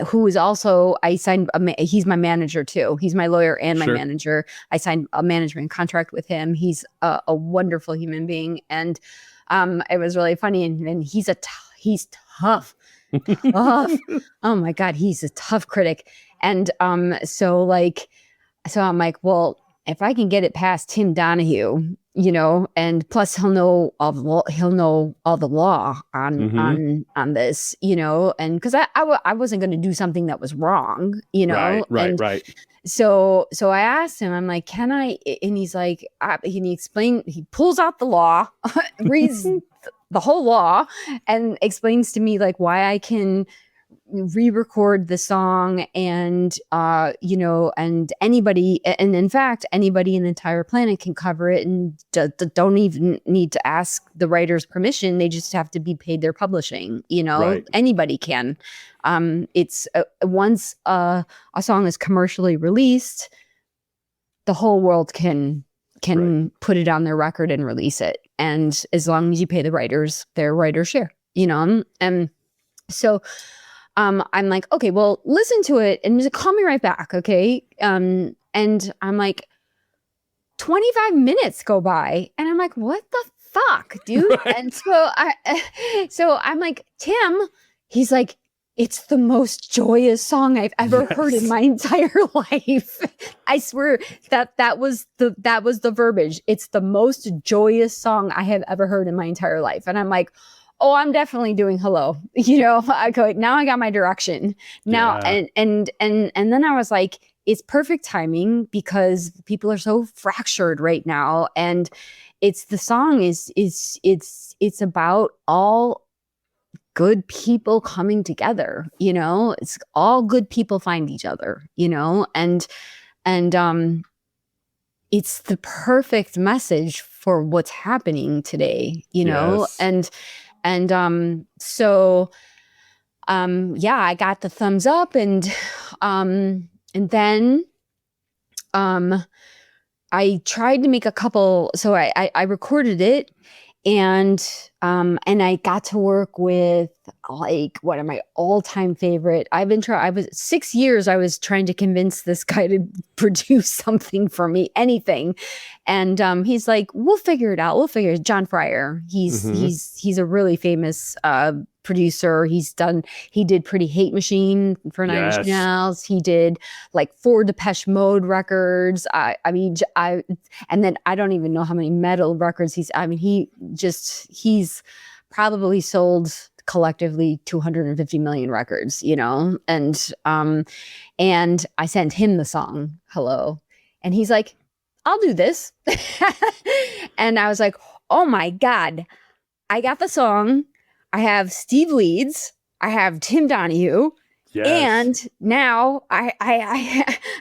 who is also, I signed, he's my manager too. He's my lawyer and my manager. I signed a management contract with him. He's a wonderful human being. And it was really funny. And he's tough. Tough. Oh my God, he's a tough critic. And so I'm like, well, if I can get it past Tim Donahue, you know, and plus he'll know all the law on this, you know, and because I wasn't going to do something that was wrong, you know, right. So I asked him, I'm like, can I? And he's like, he pulls out the law, reads the whole law, and explains to me like why I can re-record the song, and you know, and anybody, and in fact anybody in the entire planet can cover it, and don't even need to ask the writer's permission. They just have to be paid their publishing, you know. Anybody can. It's once a song is commercially released, the whole world can put it on their record and release it, and as long as you pay the writers their writer's share, you know. And so I'm like, okay, well, listen to it and just call me right back, okay? And I'm like, 25 minutes go by, and I'm like, what the fuck, dude? And so I'm like, Tim, he's like, it's the most joyous song I've ever heard in my entire life. I swear that was the verbiage. It's the most joyous song I have ever heard in my entire life. And I'm like, oh, I'm definitely doing Hello. You know, I go, now I got my direction. Now, and then I was like, it's perfect timing because people are so fractured right now. And the song is about all good people coming together, you know. It's all good people find each other, you know, and it's the perfect message for what's happening today, you know. So I got the thumbs up, and then I tried to make a couple, so I recorded it, and I got to work with like one of my all-time favorite. I was 6 years I was trying to convince this guy to produce something for me, anything. And he's like, we'll figure it out. John Fryer. He's a really famous producer. He did Pretty Hate Machine for Nine Inch Nails. He did like 4 Depeche Mode records. And then I don't even know how many metal records he's probably sold collectively 250 million records, you know. And I sent him the song Hello, and he's like, I'll do this. And I was like, oh my God, I got the song. I have Steve Leeds. I have Tim Donahue. And now I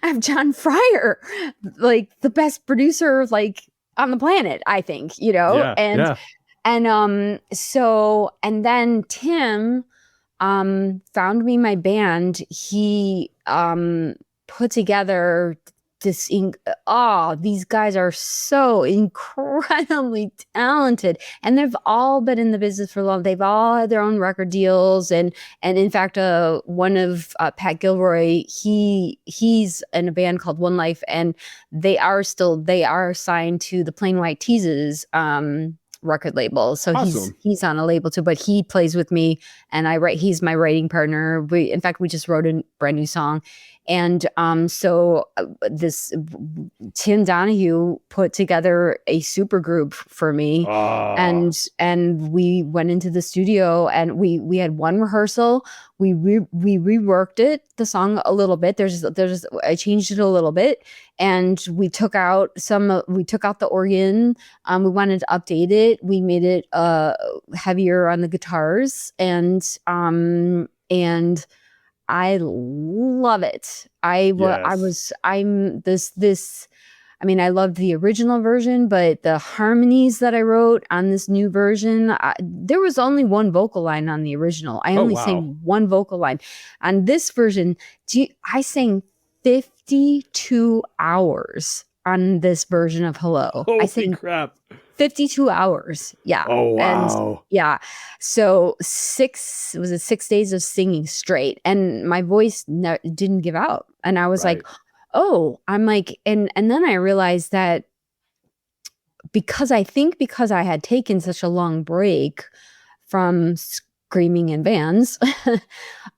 have John Fryer, like the best producer like on the planet, I think, you know. And then Tim found me my band. He put together this these guys are so incredibly talented, and they've all been in the business for long. They've all had their own record deals, and in fact one of Pat Gilroy, he's in a band called One Life, and they are signed to the Plain White Teases record label. So awesome. He's on a label too, but he plays with me, and he's my writing partner. We just wrote a brand new song. And so this Tim Donahue put together a super group for me, and we went into the studio, and we had one rehearsal. We reworked the song a little bit. I changed it a little bit, and we took out the organ. We wanted to update it. We made it heavier on the guitars, and I love it. I mean, I loved the original version, but the harmonies that I wrote on this new version, there was only one vocal line on the original. I only sang one vocal line. On this version, I sang 52 hours on this version of Hello. Holy I sang crap. 52 hours. Yeah. Oh, wow. And yeah. So 6 days of singing straight, and my voice didn't give out. And I was like, oh, I'm like, and then I realized that because I had taken such a long break from screaming in bands,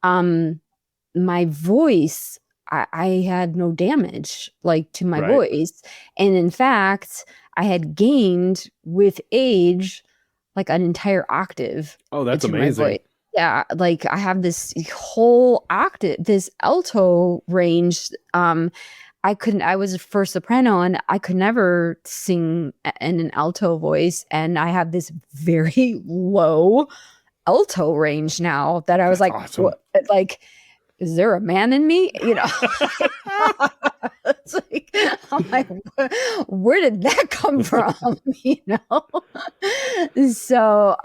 my voice, I had no damage like to my voice. And in fact, I had gained with age like an entire octave. Oh, that's amazing. Yeah, like I have this whole octave, this alto range. I was for soprano, and I could never sing in an alto voice, and I have this very low alto range now that I was like, awesome. what, like, is there a man in me? You know, it's like, I'm like, where did that come from? You know? So,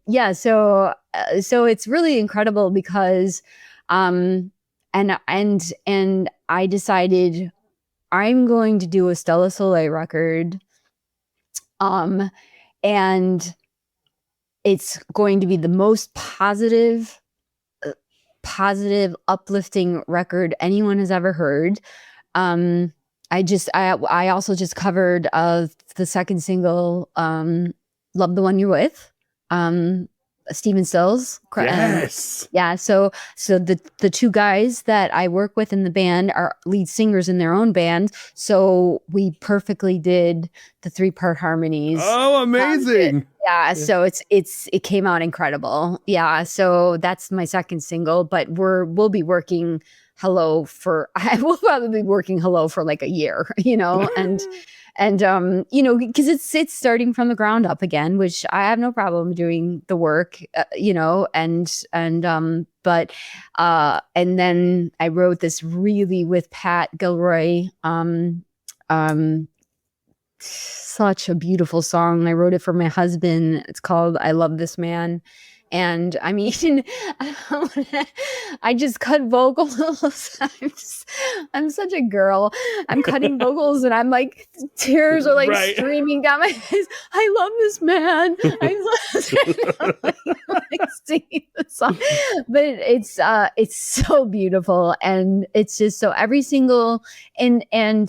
yeah, so it's really incredible because, and I decided I'm going to do a Stella Soleil record, and it's going to be the most positive, uplifting record anyone has ever heard. I also just covered the second single, Love the One You're With, Stephen Stills. Yes. Yeah. So the two guys that I work with in the band are lead singers in their own band. So we perfectly did the 3-part harmonies. Oh, amazing. Yeah. So it came out incredible. Yeah. So that's my second single, but we'll be working Hello I will probably be working Hello for like a year, you know, and you know, because it's starting from the ground up again, which I have no problem doing the work, you know, and then I wrote this really with Pat Gilroy, such a beautiful song. I wrote it for my husband. It's called I Love This Man. And I mean, I just cut vocals. I'm such a girl. I'm cutting vocals, and I'm like, tears are like streaming down my face. I love this man. I'm like singing the song, but it's so beautiful, and it's just so every single and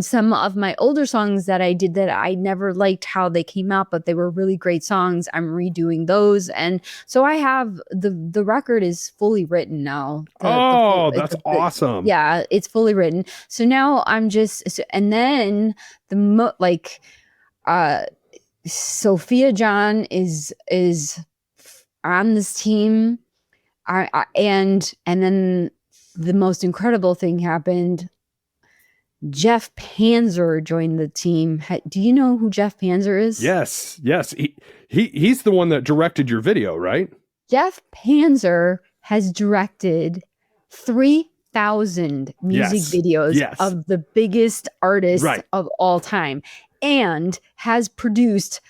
some of my older songs that I did that I never liked how they came out, but they were really great songs. I'm redoing those. And so I have the record is fully written now. That's awesome. Yeah, it's fully written. So now I'm just, and then Sophia John is on this team. And then the most incredible thing happened. Jeff Panzer joined the team. Do you know who Jeff Panzer is? Yes. He's the one that directed your video, right? Jeff Panzer has directed 3,000 music videos of the biggest artists of all time, and has produced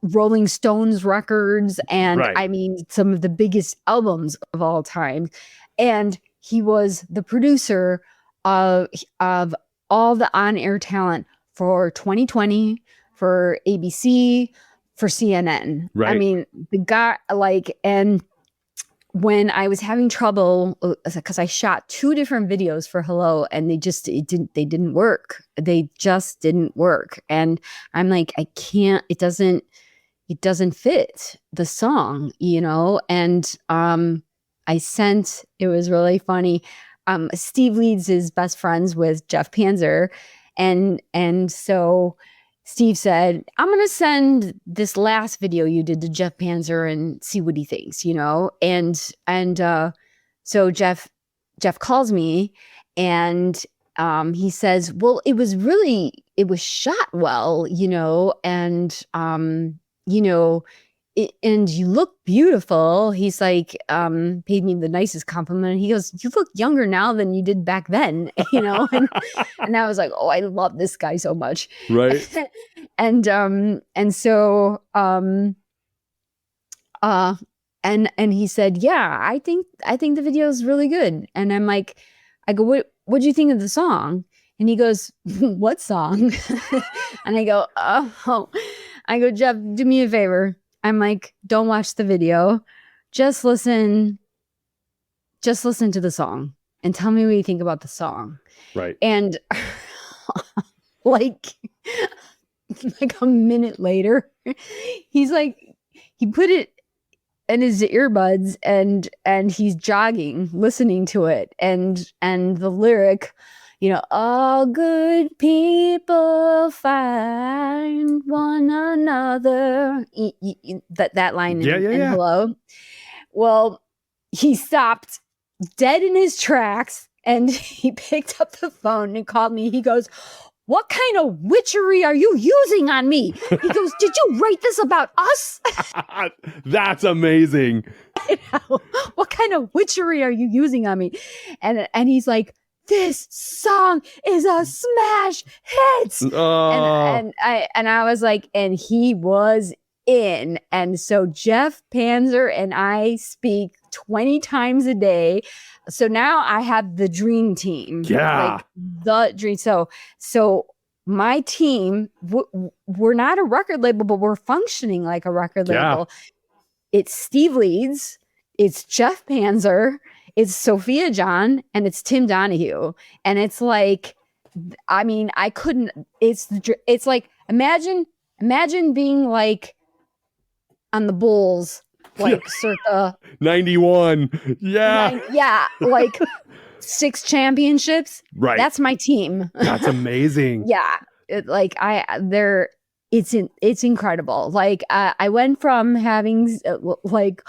Rolling Stones records, and I mean some of the biggest albums of all time. And he was the producer of all the on-air talent for 2020, for ABC, for CNN. I mean, the guy, like, and when I was having trouble, because I shot 2 different videos for Hello, and they didn't work. They just didn't work. And I'm like, I can't, it doesn't fit the song, you know? And it was really funny. Steve Leeds is best friends with Jeff Panzer, and so Steve said, I'm going to send this last video you did to Jeff Panzer and see what he thinks, and so Jeff calls me, and he says, well, it was shot well, and and you look beautiful. He's like, paid me the nicest compliment. He goes, you look younger now than you did back then, and I was like, oh, I love this guy so much. Right. and so and he said, yeah, I think the video is really good. And I'm like, I go, what do you think of the song? And he goes, what song? And I go, Jeff, do me a favor. I'm like, don't watch the video. Just listen to the song and tell me what you think about the song. Right. And like a minute later, he's like, he put it in his earbuds and he's jogging, listening to it. And the lyric, all good people find one another. That line in Hello. Well, he stopped dead in his tracks and he picked up the phone and called me. He goes, what kind of witchery are you using on me? He goes, did you write this about us? That's amazing. What kind of witchery are you using on me? And he's like, this song is a smash hit. And I was like, and he was in. And so Jeff Panzer and I speak 20 times a day. So now I have the dream team. Yeah. Like the dream. So my team, we're not a record label, but we're functioning like a record label. It's Steve Leeds. It's Jeff Panzer. It's Sophia John, and it's Tim Donahue. And it's like, I mean, I couldn't, it's like, imagine being like on the Bulls, like circa 91. Yeah. Like 6 championships. Right. That's my team. That's amazing. Yeah. It's incredible. Like I went from having like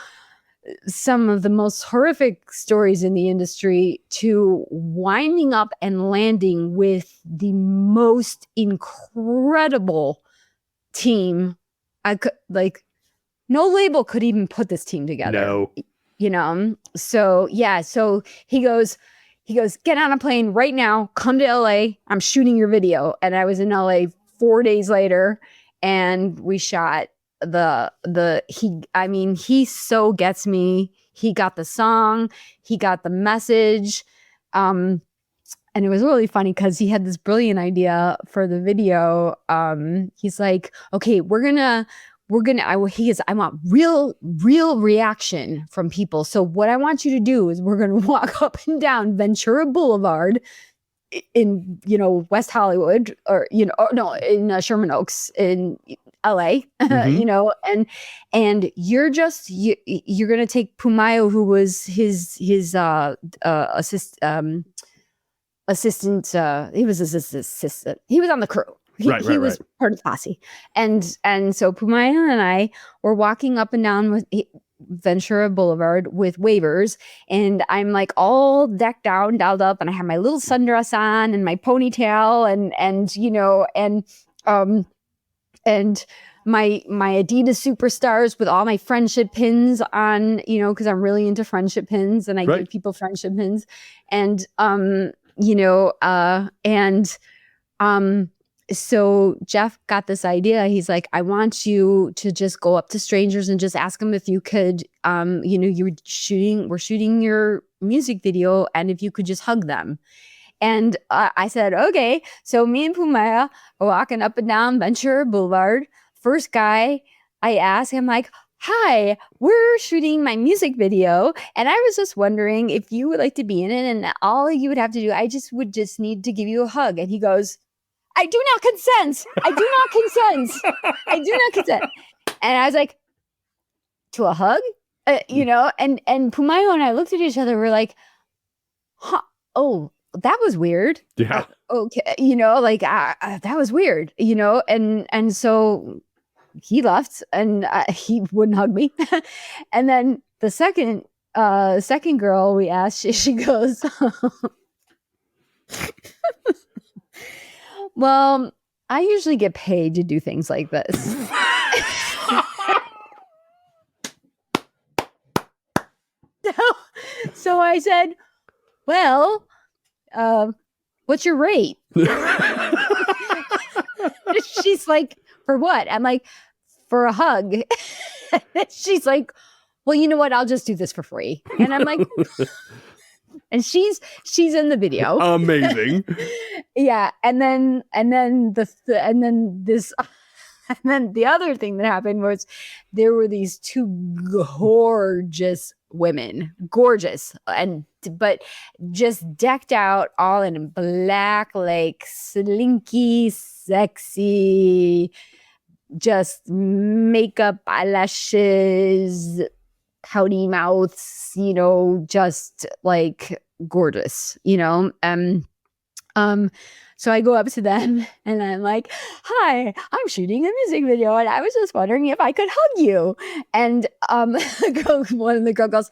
some of the most horrific stories in the industry to winding up and landing with the most incredible team. I could no label could even put this team together. No. So yeah. So he goes, get on a plane right now, come to LA. I'm shooting your video. And I was in LA 4 days later and we shot he so gets me. He got the song, he got the message. And it was really funny because he had this brilliant idea for the video. He's like, okay, I want real reaction from people. So what I want you to do is we're going to walk up and down Ventura Boulevard in, West Hollywood in Sherman Oaks in LA, mm-hmm. And you're going to take Pumayo, who was his assistant. He was his assistant. He was on the crew. He was part of the posse. And so Pumayo and I were walking up and down with Ventura Boulevard with wavers, and I'm like all decked out, dolled up, and I have my little sundress on and my ponytail and my Adidas Superstars with all my friendship pins on, because I'm really into friendship pins and I give people friendship pins. And, so Jeff got this idea. He's like, I want you to just go up to strangers and just ask them if you could, we're shooting your music video, and if you could just hug them. And I said, okay. So me and Pumaya are walking up and down Ventura Boulevard. First guy I asked him, like, hi, we're shooting my music video, and I was just wondering if you would like to be in it, and all you would have to do, I would just need to give you a hug. And he goes, I do not consent. I do not consent. I do not consent. And I was like, to a hug? And Pumayo and I looked at each other. We're like, huh, oh, that was weird. Yeah. Okay. Like that was weird, and so he left and he wouldn't hug me. And then the second girl we asked, she goes, well, I usually get paid to do things like this. So I said, well, what's your rate? She's like, for what? I'm like, for a hug. She's like, well, you know what? I'll just do this for free. And I'm like, and she's in the video. Amazing. Yeah. And then the other thing that happened was there were these two gorgeous women, but just decked out all in black, like slinky, sexy, just makeup, eyelashes, pouty mouths, just like gorgeous, so I go up to them and I'm like, hi, I'm shooting a music video and I was just wondering if I could hug you. And one of the girls goes,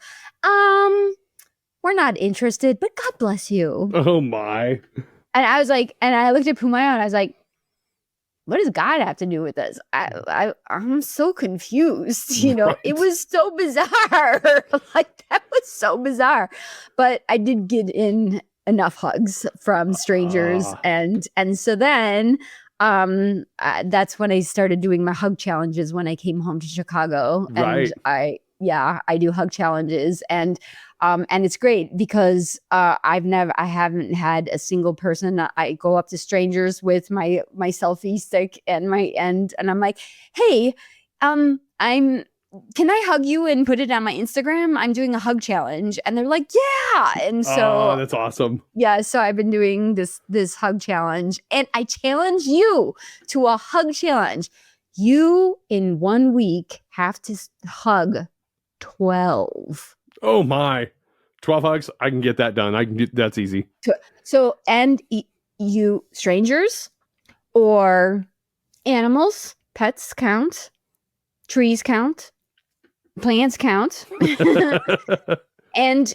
we're not interested, but God bless you. Oh my. And I was like, and I looked at Pumayo and I was like, what does God have to do with this? I'm so confused, Right. It was so bizarre. Like that was so bizarre. But I did get in enough hugs from strangers. And so then that's when I started doing my hug challenges when I came home to Chicago. Right. And I do hug challenges and it's great because I haven't had a single person. I go up to strangers with my selfie stick and I'm like, hey, can I hug you and put it on my Instagram? I'm doing a hug challenge. And they're like, yeah. And so that's awesome. Yeah. So I've been doing this hug challenge and I challenge you to a hug challenge. You in 1 week have to hug 12. Oh my. 12 hugs. I can get that done. That's easy. So, and you strangers or animals, pets count, trees count, plants count, and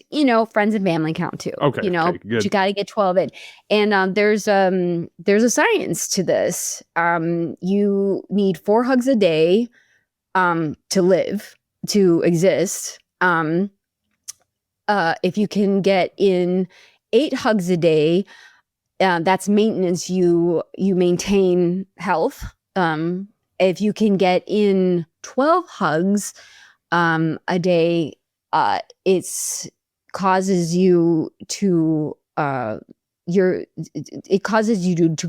friends and family count too. Okay, okay, good. You got to get 12 in. And there's a science to this. You need 4 hugs a day to exist. If you can get in 8 hugs a day, that's maintenance. You maintain health. If you can get in 12 hugs a day, it causes you to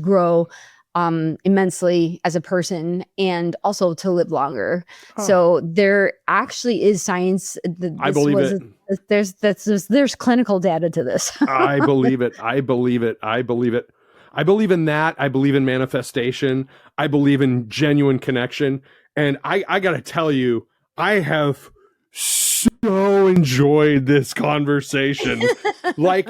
grow immensely as a person and also to live longer. So there actually is science. I believe it. There's clinical data to this. I believe it. I believe it. I believe in that. I believe in manifestation. I believe in genuine connection. And I got to tell you, I have so enjoyed this conversation. Like,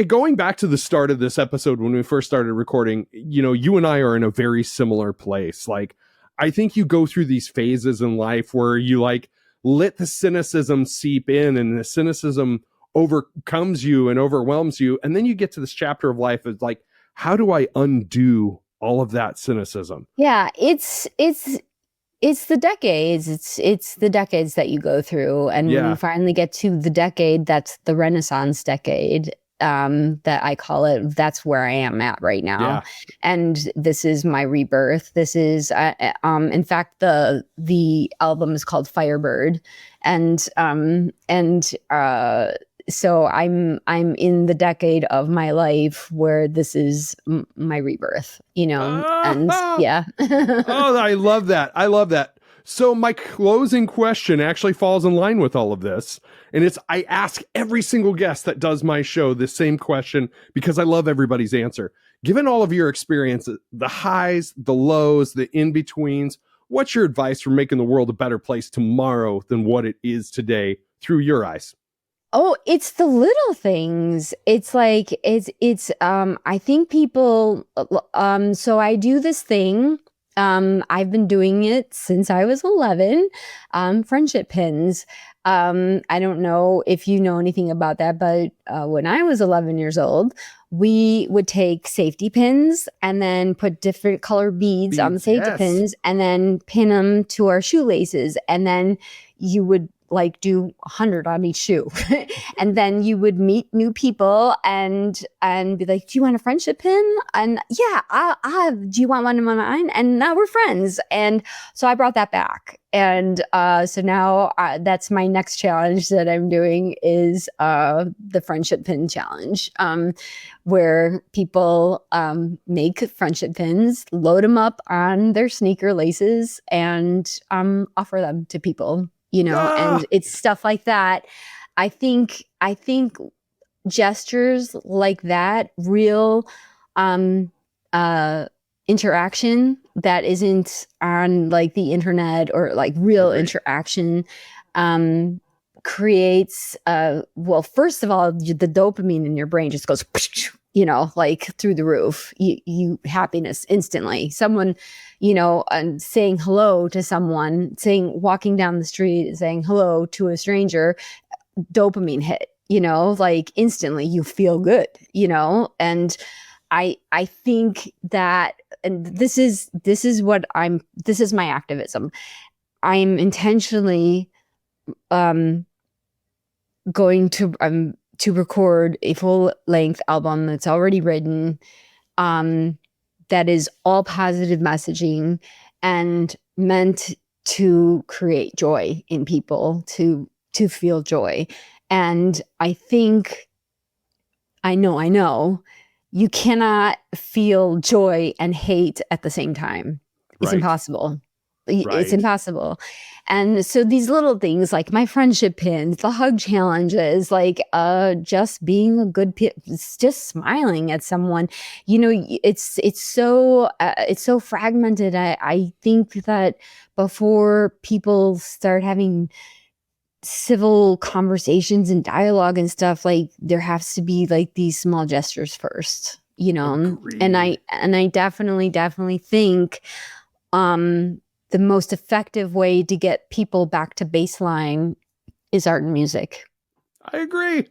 going back to the start of this episode when we first started recording, you and I are in a very similar place. Like, I think you go through these phases in life where you let the cynicism seep in and the cynicism overcomes you and overwhelms you. And then you get to this chapter of life. It's like, how do I undo all of that cynicism? Yeah, it's the decades. It's the decades that you go through. And when you finally get to the decade, that's the Renaissance decade. That I call it. That's where I am at right now. Yeah. And this is my rebirth. This is, in fact, the album is called Firebird. And so I'm in the decade of my life where this is my rebirth, and yeah. Oh, I love that. I love that. So my closing question actually falls in line with all of this. And I ask every single guest that does my show this same question because I love everybody's answer. Given all of your experiences, the highs, the lows, the in-betweens, what's your advice for making the world a better place tomorrow than what it is today through your eyes? Oh, it's the little things. It's like I think people so I do this thing. I've been doing it since I was 11. Friendship pins. I don't know if you know anything about that, but when I was 11 years old, we would take safety pins and then put different color beads on the safety pins and then pin them to our shoelaces. And then you would like do 100 on each shoe. And then you would meet new people and be like, do you want a friendship pin? And yeah, do you want one of mine? And now we're friends. And so I brought that back. And so now that's my next challenge that I'm doing is the friendship pin challenge, where people make friendship pins, load them up on their sneaker laces, and offer them to people. And it's stuff like that. I think gestures like that, real interaction that isn't on like the internet or like real interaction, creates well, first of all, the dopamine in your brain just goes like through the roof. You happiness instantly. Someone, saying hello to someone, walking down the street, saying hello to a stranger, dopamine hit, like instantly you feel good, and I think that, and this is my activism. I'm intentionally going to record a full length album that's already written, that is all positive messaging and meant to create joy in people, to feel joy. And I know you cannot feel joy and hate at the same time. It's impossible. It's impossible. And so these little things like my friendship pins, the hug challenges, like just being a good just smiling at someone, it's so fragmented. I think that before people start having civil conversations and dialogue and stuff, like there has to be like these small gestures first, Agreed. and I definitely think the most effective way to get people back to baseline is art and music. I agree.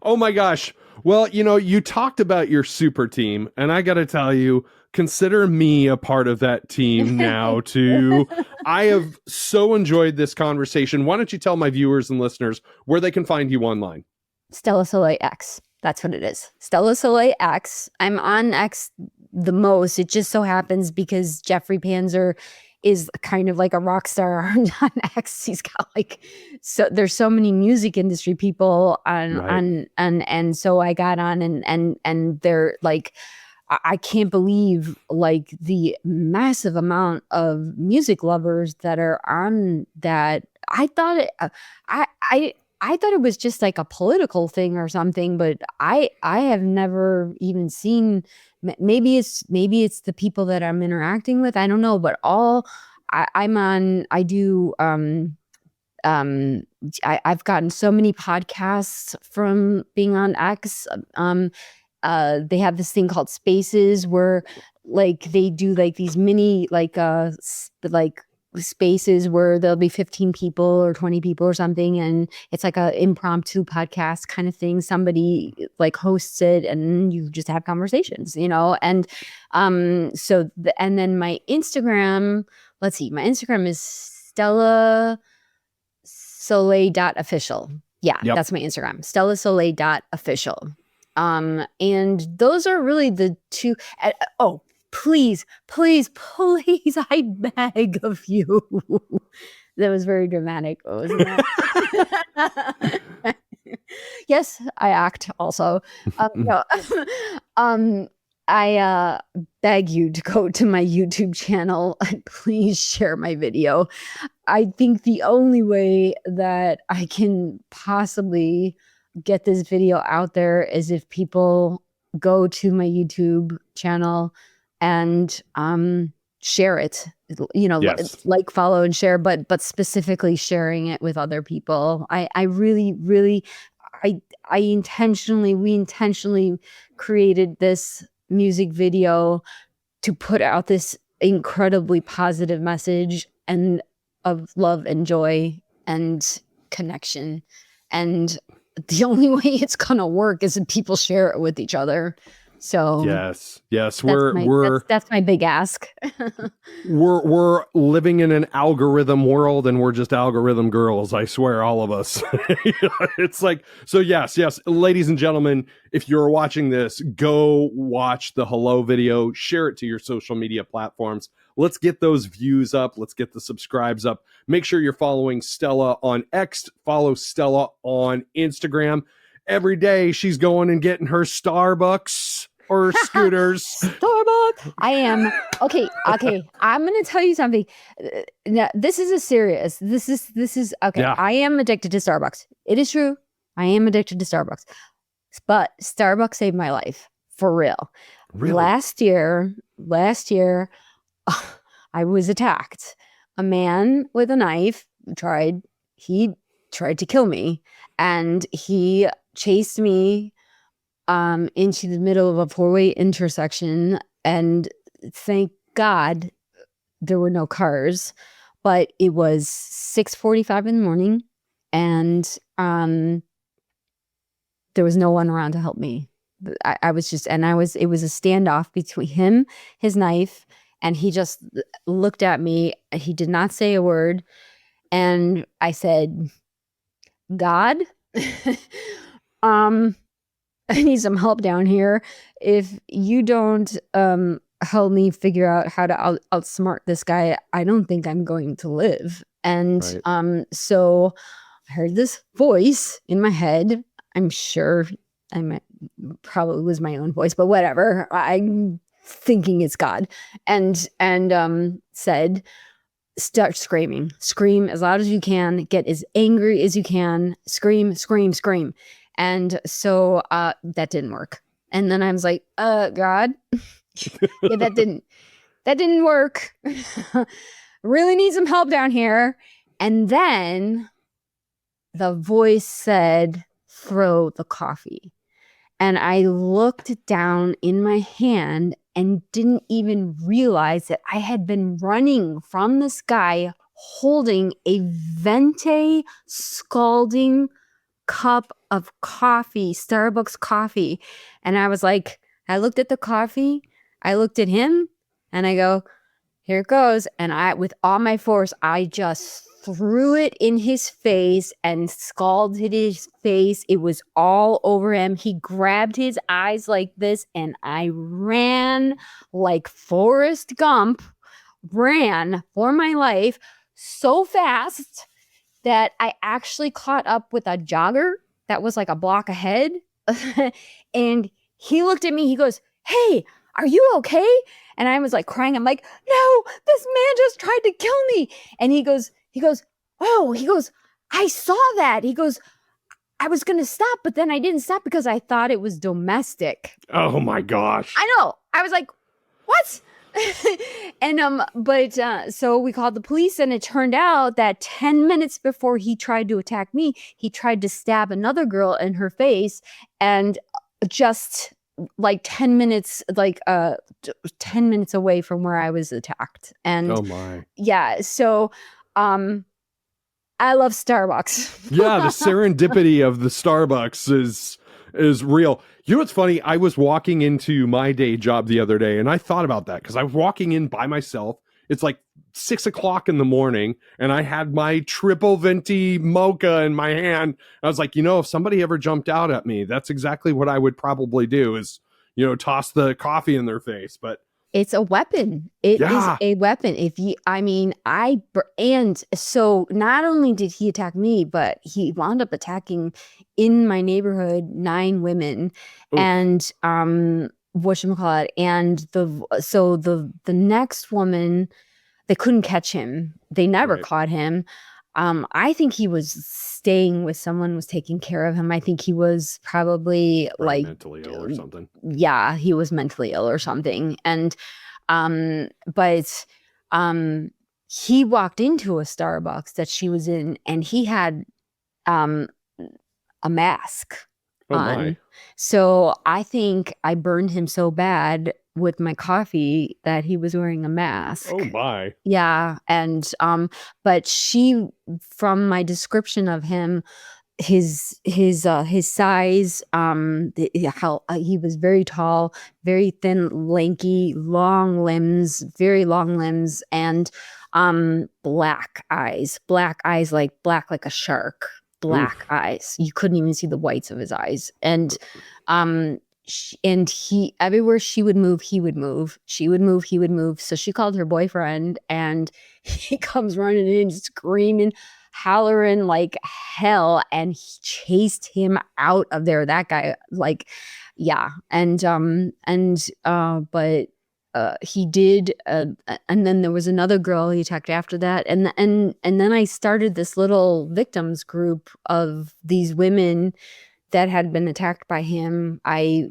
Oh my gosh. Well, you talked about your super team, and I got to tell you, consider me a part of that team now too. I have so enjoyed this conversation. Why don't you tell my viewers and listeners where they can find you online? Stella Soleil X. That's what it is. Stella Soleil X. I'm on X the most. It just so happens because Jeffrey Panzer is kind of like a rock star on X. He's got there's so many music industry people on and so I got on and they're like, I can't believe like the massive amount of music lovers that are on that. I thought it was just like a political thing or something, but I have never even seen. Maybe it's the people that I'm interacting with. I don't know, but I'm on. I do. I've gotten so many podcasts from being on X. They have this thing called Spaces where like they do like these mini spaces where there'll be 15 people or 20 people or something, and it's like a impromptu podcast kind of thing. Somebody like hosts it and you just have conversations, and and then my Instagram, let's see, my Instagram is Stella Soleil.official. Yeah, that's my Instagram, Stella Soleil.official. And those are really the two. Please, I beg of you. That was very dramatic, wasn't that? Yes, I act also. No. I beg you to go to my YouTube channel and please share my video. I think the only way that I can possibly get this video out there is if people go to my YouTube channel and share it, you know, Yes. like, follow, and share, but specifically sharing it with other people. I really, really, I intentionally, we intentionally created this music video to put out this incredibly positive message and of love and joy and connection. And the only way it's gonna work is if people share it with each other. So Yes. that's my big ask. We're living in an algorithm world, and we're just algorithm girls. I swear, all of us. It's like, so yes, ladies and gentlemen, if you're watching this, go watch the hello video, share it to your social media platforms. Let's get those views up. Let's get the subscribes up. Make sure you're following Stella on X. Follow Stella on Instagram. Every day she's going and getting her Starbucks or scooters. Starbucks. I am okay. I'm gonna tell you something. Now, this is okay. Yeah. I am addicted to Starbucks. It is true. I am addicted to Starbucks, but Starbucks saved my life for real. Really? Last year, I was attacked. A man with a knife tried to kill me, and he chased me into the middle of a four-way intersection, and thank God there were no cars, but it was 6:45 in the morning, and there was no one around to help me. It was a standoff between him, his knife, and he just looked at me. He did not say a word, and I said, God, I need some help down here. If you don't help me figure out how to outsmart this guy, I don't think I'm going to live. And Right. So I heard this voice in my head. I'm sure probably was my own voice, but whatever. I'm thinking it's God. And said, start screaming. Scream as loud as you can. Get as angry as you can. Scream, scream, scream. And so that didn't work. And then I was like, God, yeah, that didn't work. Really need some help down here. And then the voice said, throw the coffee. And I looked down in my hand and didn't even realize that I had been running from this guy holding a venti scalding cup of coffee, Starbucks coffee. And I was like, I looked at the coffee, I looked at him, and I go, here it goes. And with all my force, I just threw it in his face and scalded his face. It was all over him. He grabbed his eyes like this, and I ran like Forrest Gump, ran for my life so fast that I actually caught up with a jogger that was like a block ahead. And he looked at me, he goes, hey, are you okay? And I was like crying. I'm like, no, this man just tried to kill me. And he goes, I saw that. He goes, I was going to stop, but then I didn't stop because I thought it was domestic. Oh my gosh. I know. I was like, what? And so we called the police, and it turned out that 10 minutes before he tried to attack me, he tried to stab another girl in her face, and just like 10 minutes away from where I was attacked. And oh my. Yeah, so I love Starbucks. Yeah, the serendipity of the Starbucks is real. You know what's funny? I was walking into my day job the other day, and I thought about that because I was walking in by myself. It's like 6 o'clock in the morning, and I had my triple venti mocha in my hand. I was like, if somebody ever jumped out at me, that's exactly what I would probably do is, toss the coffee in their face. But it's a weapon. It is a weapon. And so not only did he attack me, but he wound up attacking in my neighborhood 9 women. Oof. And whatchamacallit, and the next woman, they couldn't catch him. They never caught him. I think he was staying with someone, was taking care of him. I think he was probably like mentally ill or something. Yeah, he was mentally ill or something. And But he walked into a Starbucks that she was in, and he had a mask Oh on. my. So I think I burned him so bad with my coffee that he was wearing a mask. Oh my. Yeah. And but she, from my description of him, his size, how he was very tall, very thin, lanky, very long limbs, and black eyes, like black like a shark, black eyes. You couldn't even see the whites of his eyes. And and he, everywhere she would move, he would move. She would move, he would move. So she called her boyfriend, and he comes running in screaming, hollering like hell, and he chased him out of there. That guy, like, yeah. And but he did, and then there was another girl he attacked after that, and then I started this little victims group of these women that had been attacked by him. I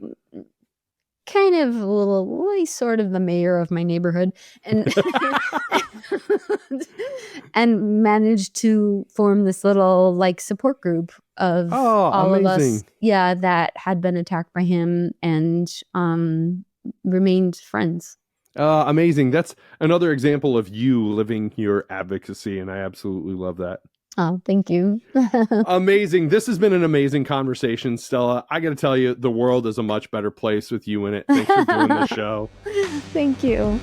kind of sort of the mayor of my neighborhood, and and managed to form this little like support group of all amazing. of us, yeah, that had been attacked by him, and remained friends. Amazing. That's another example of you living your advocacy, and I absolutely love that. Oh, thank you. Amazing. This has been an amazing conversation, Stella. I got to tell you, the world is a much better place with you in it. Thanks for doing the show. Thank you.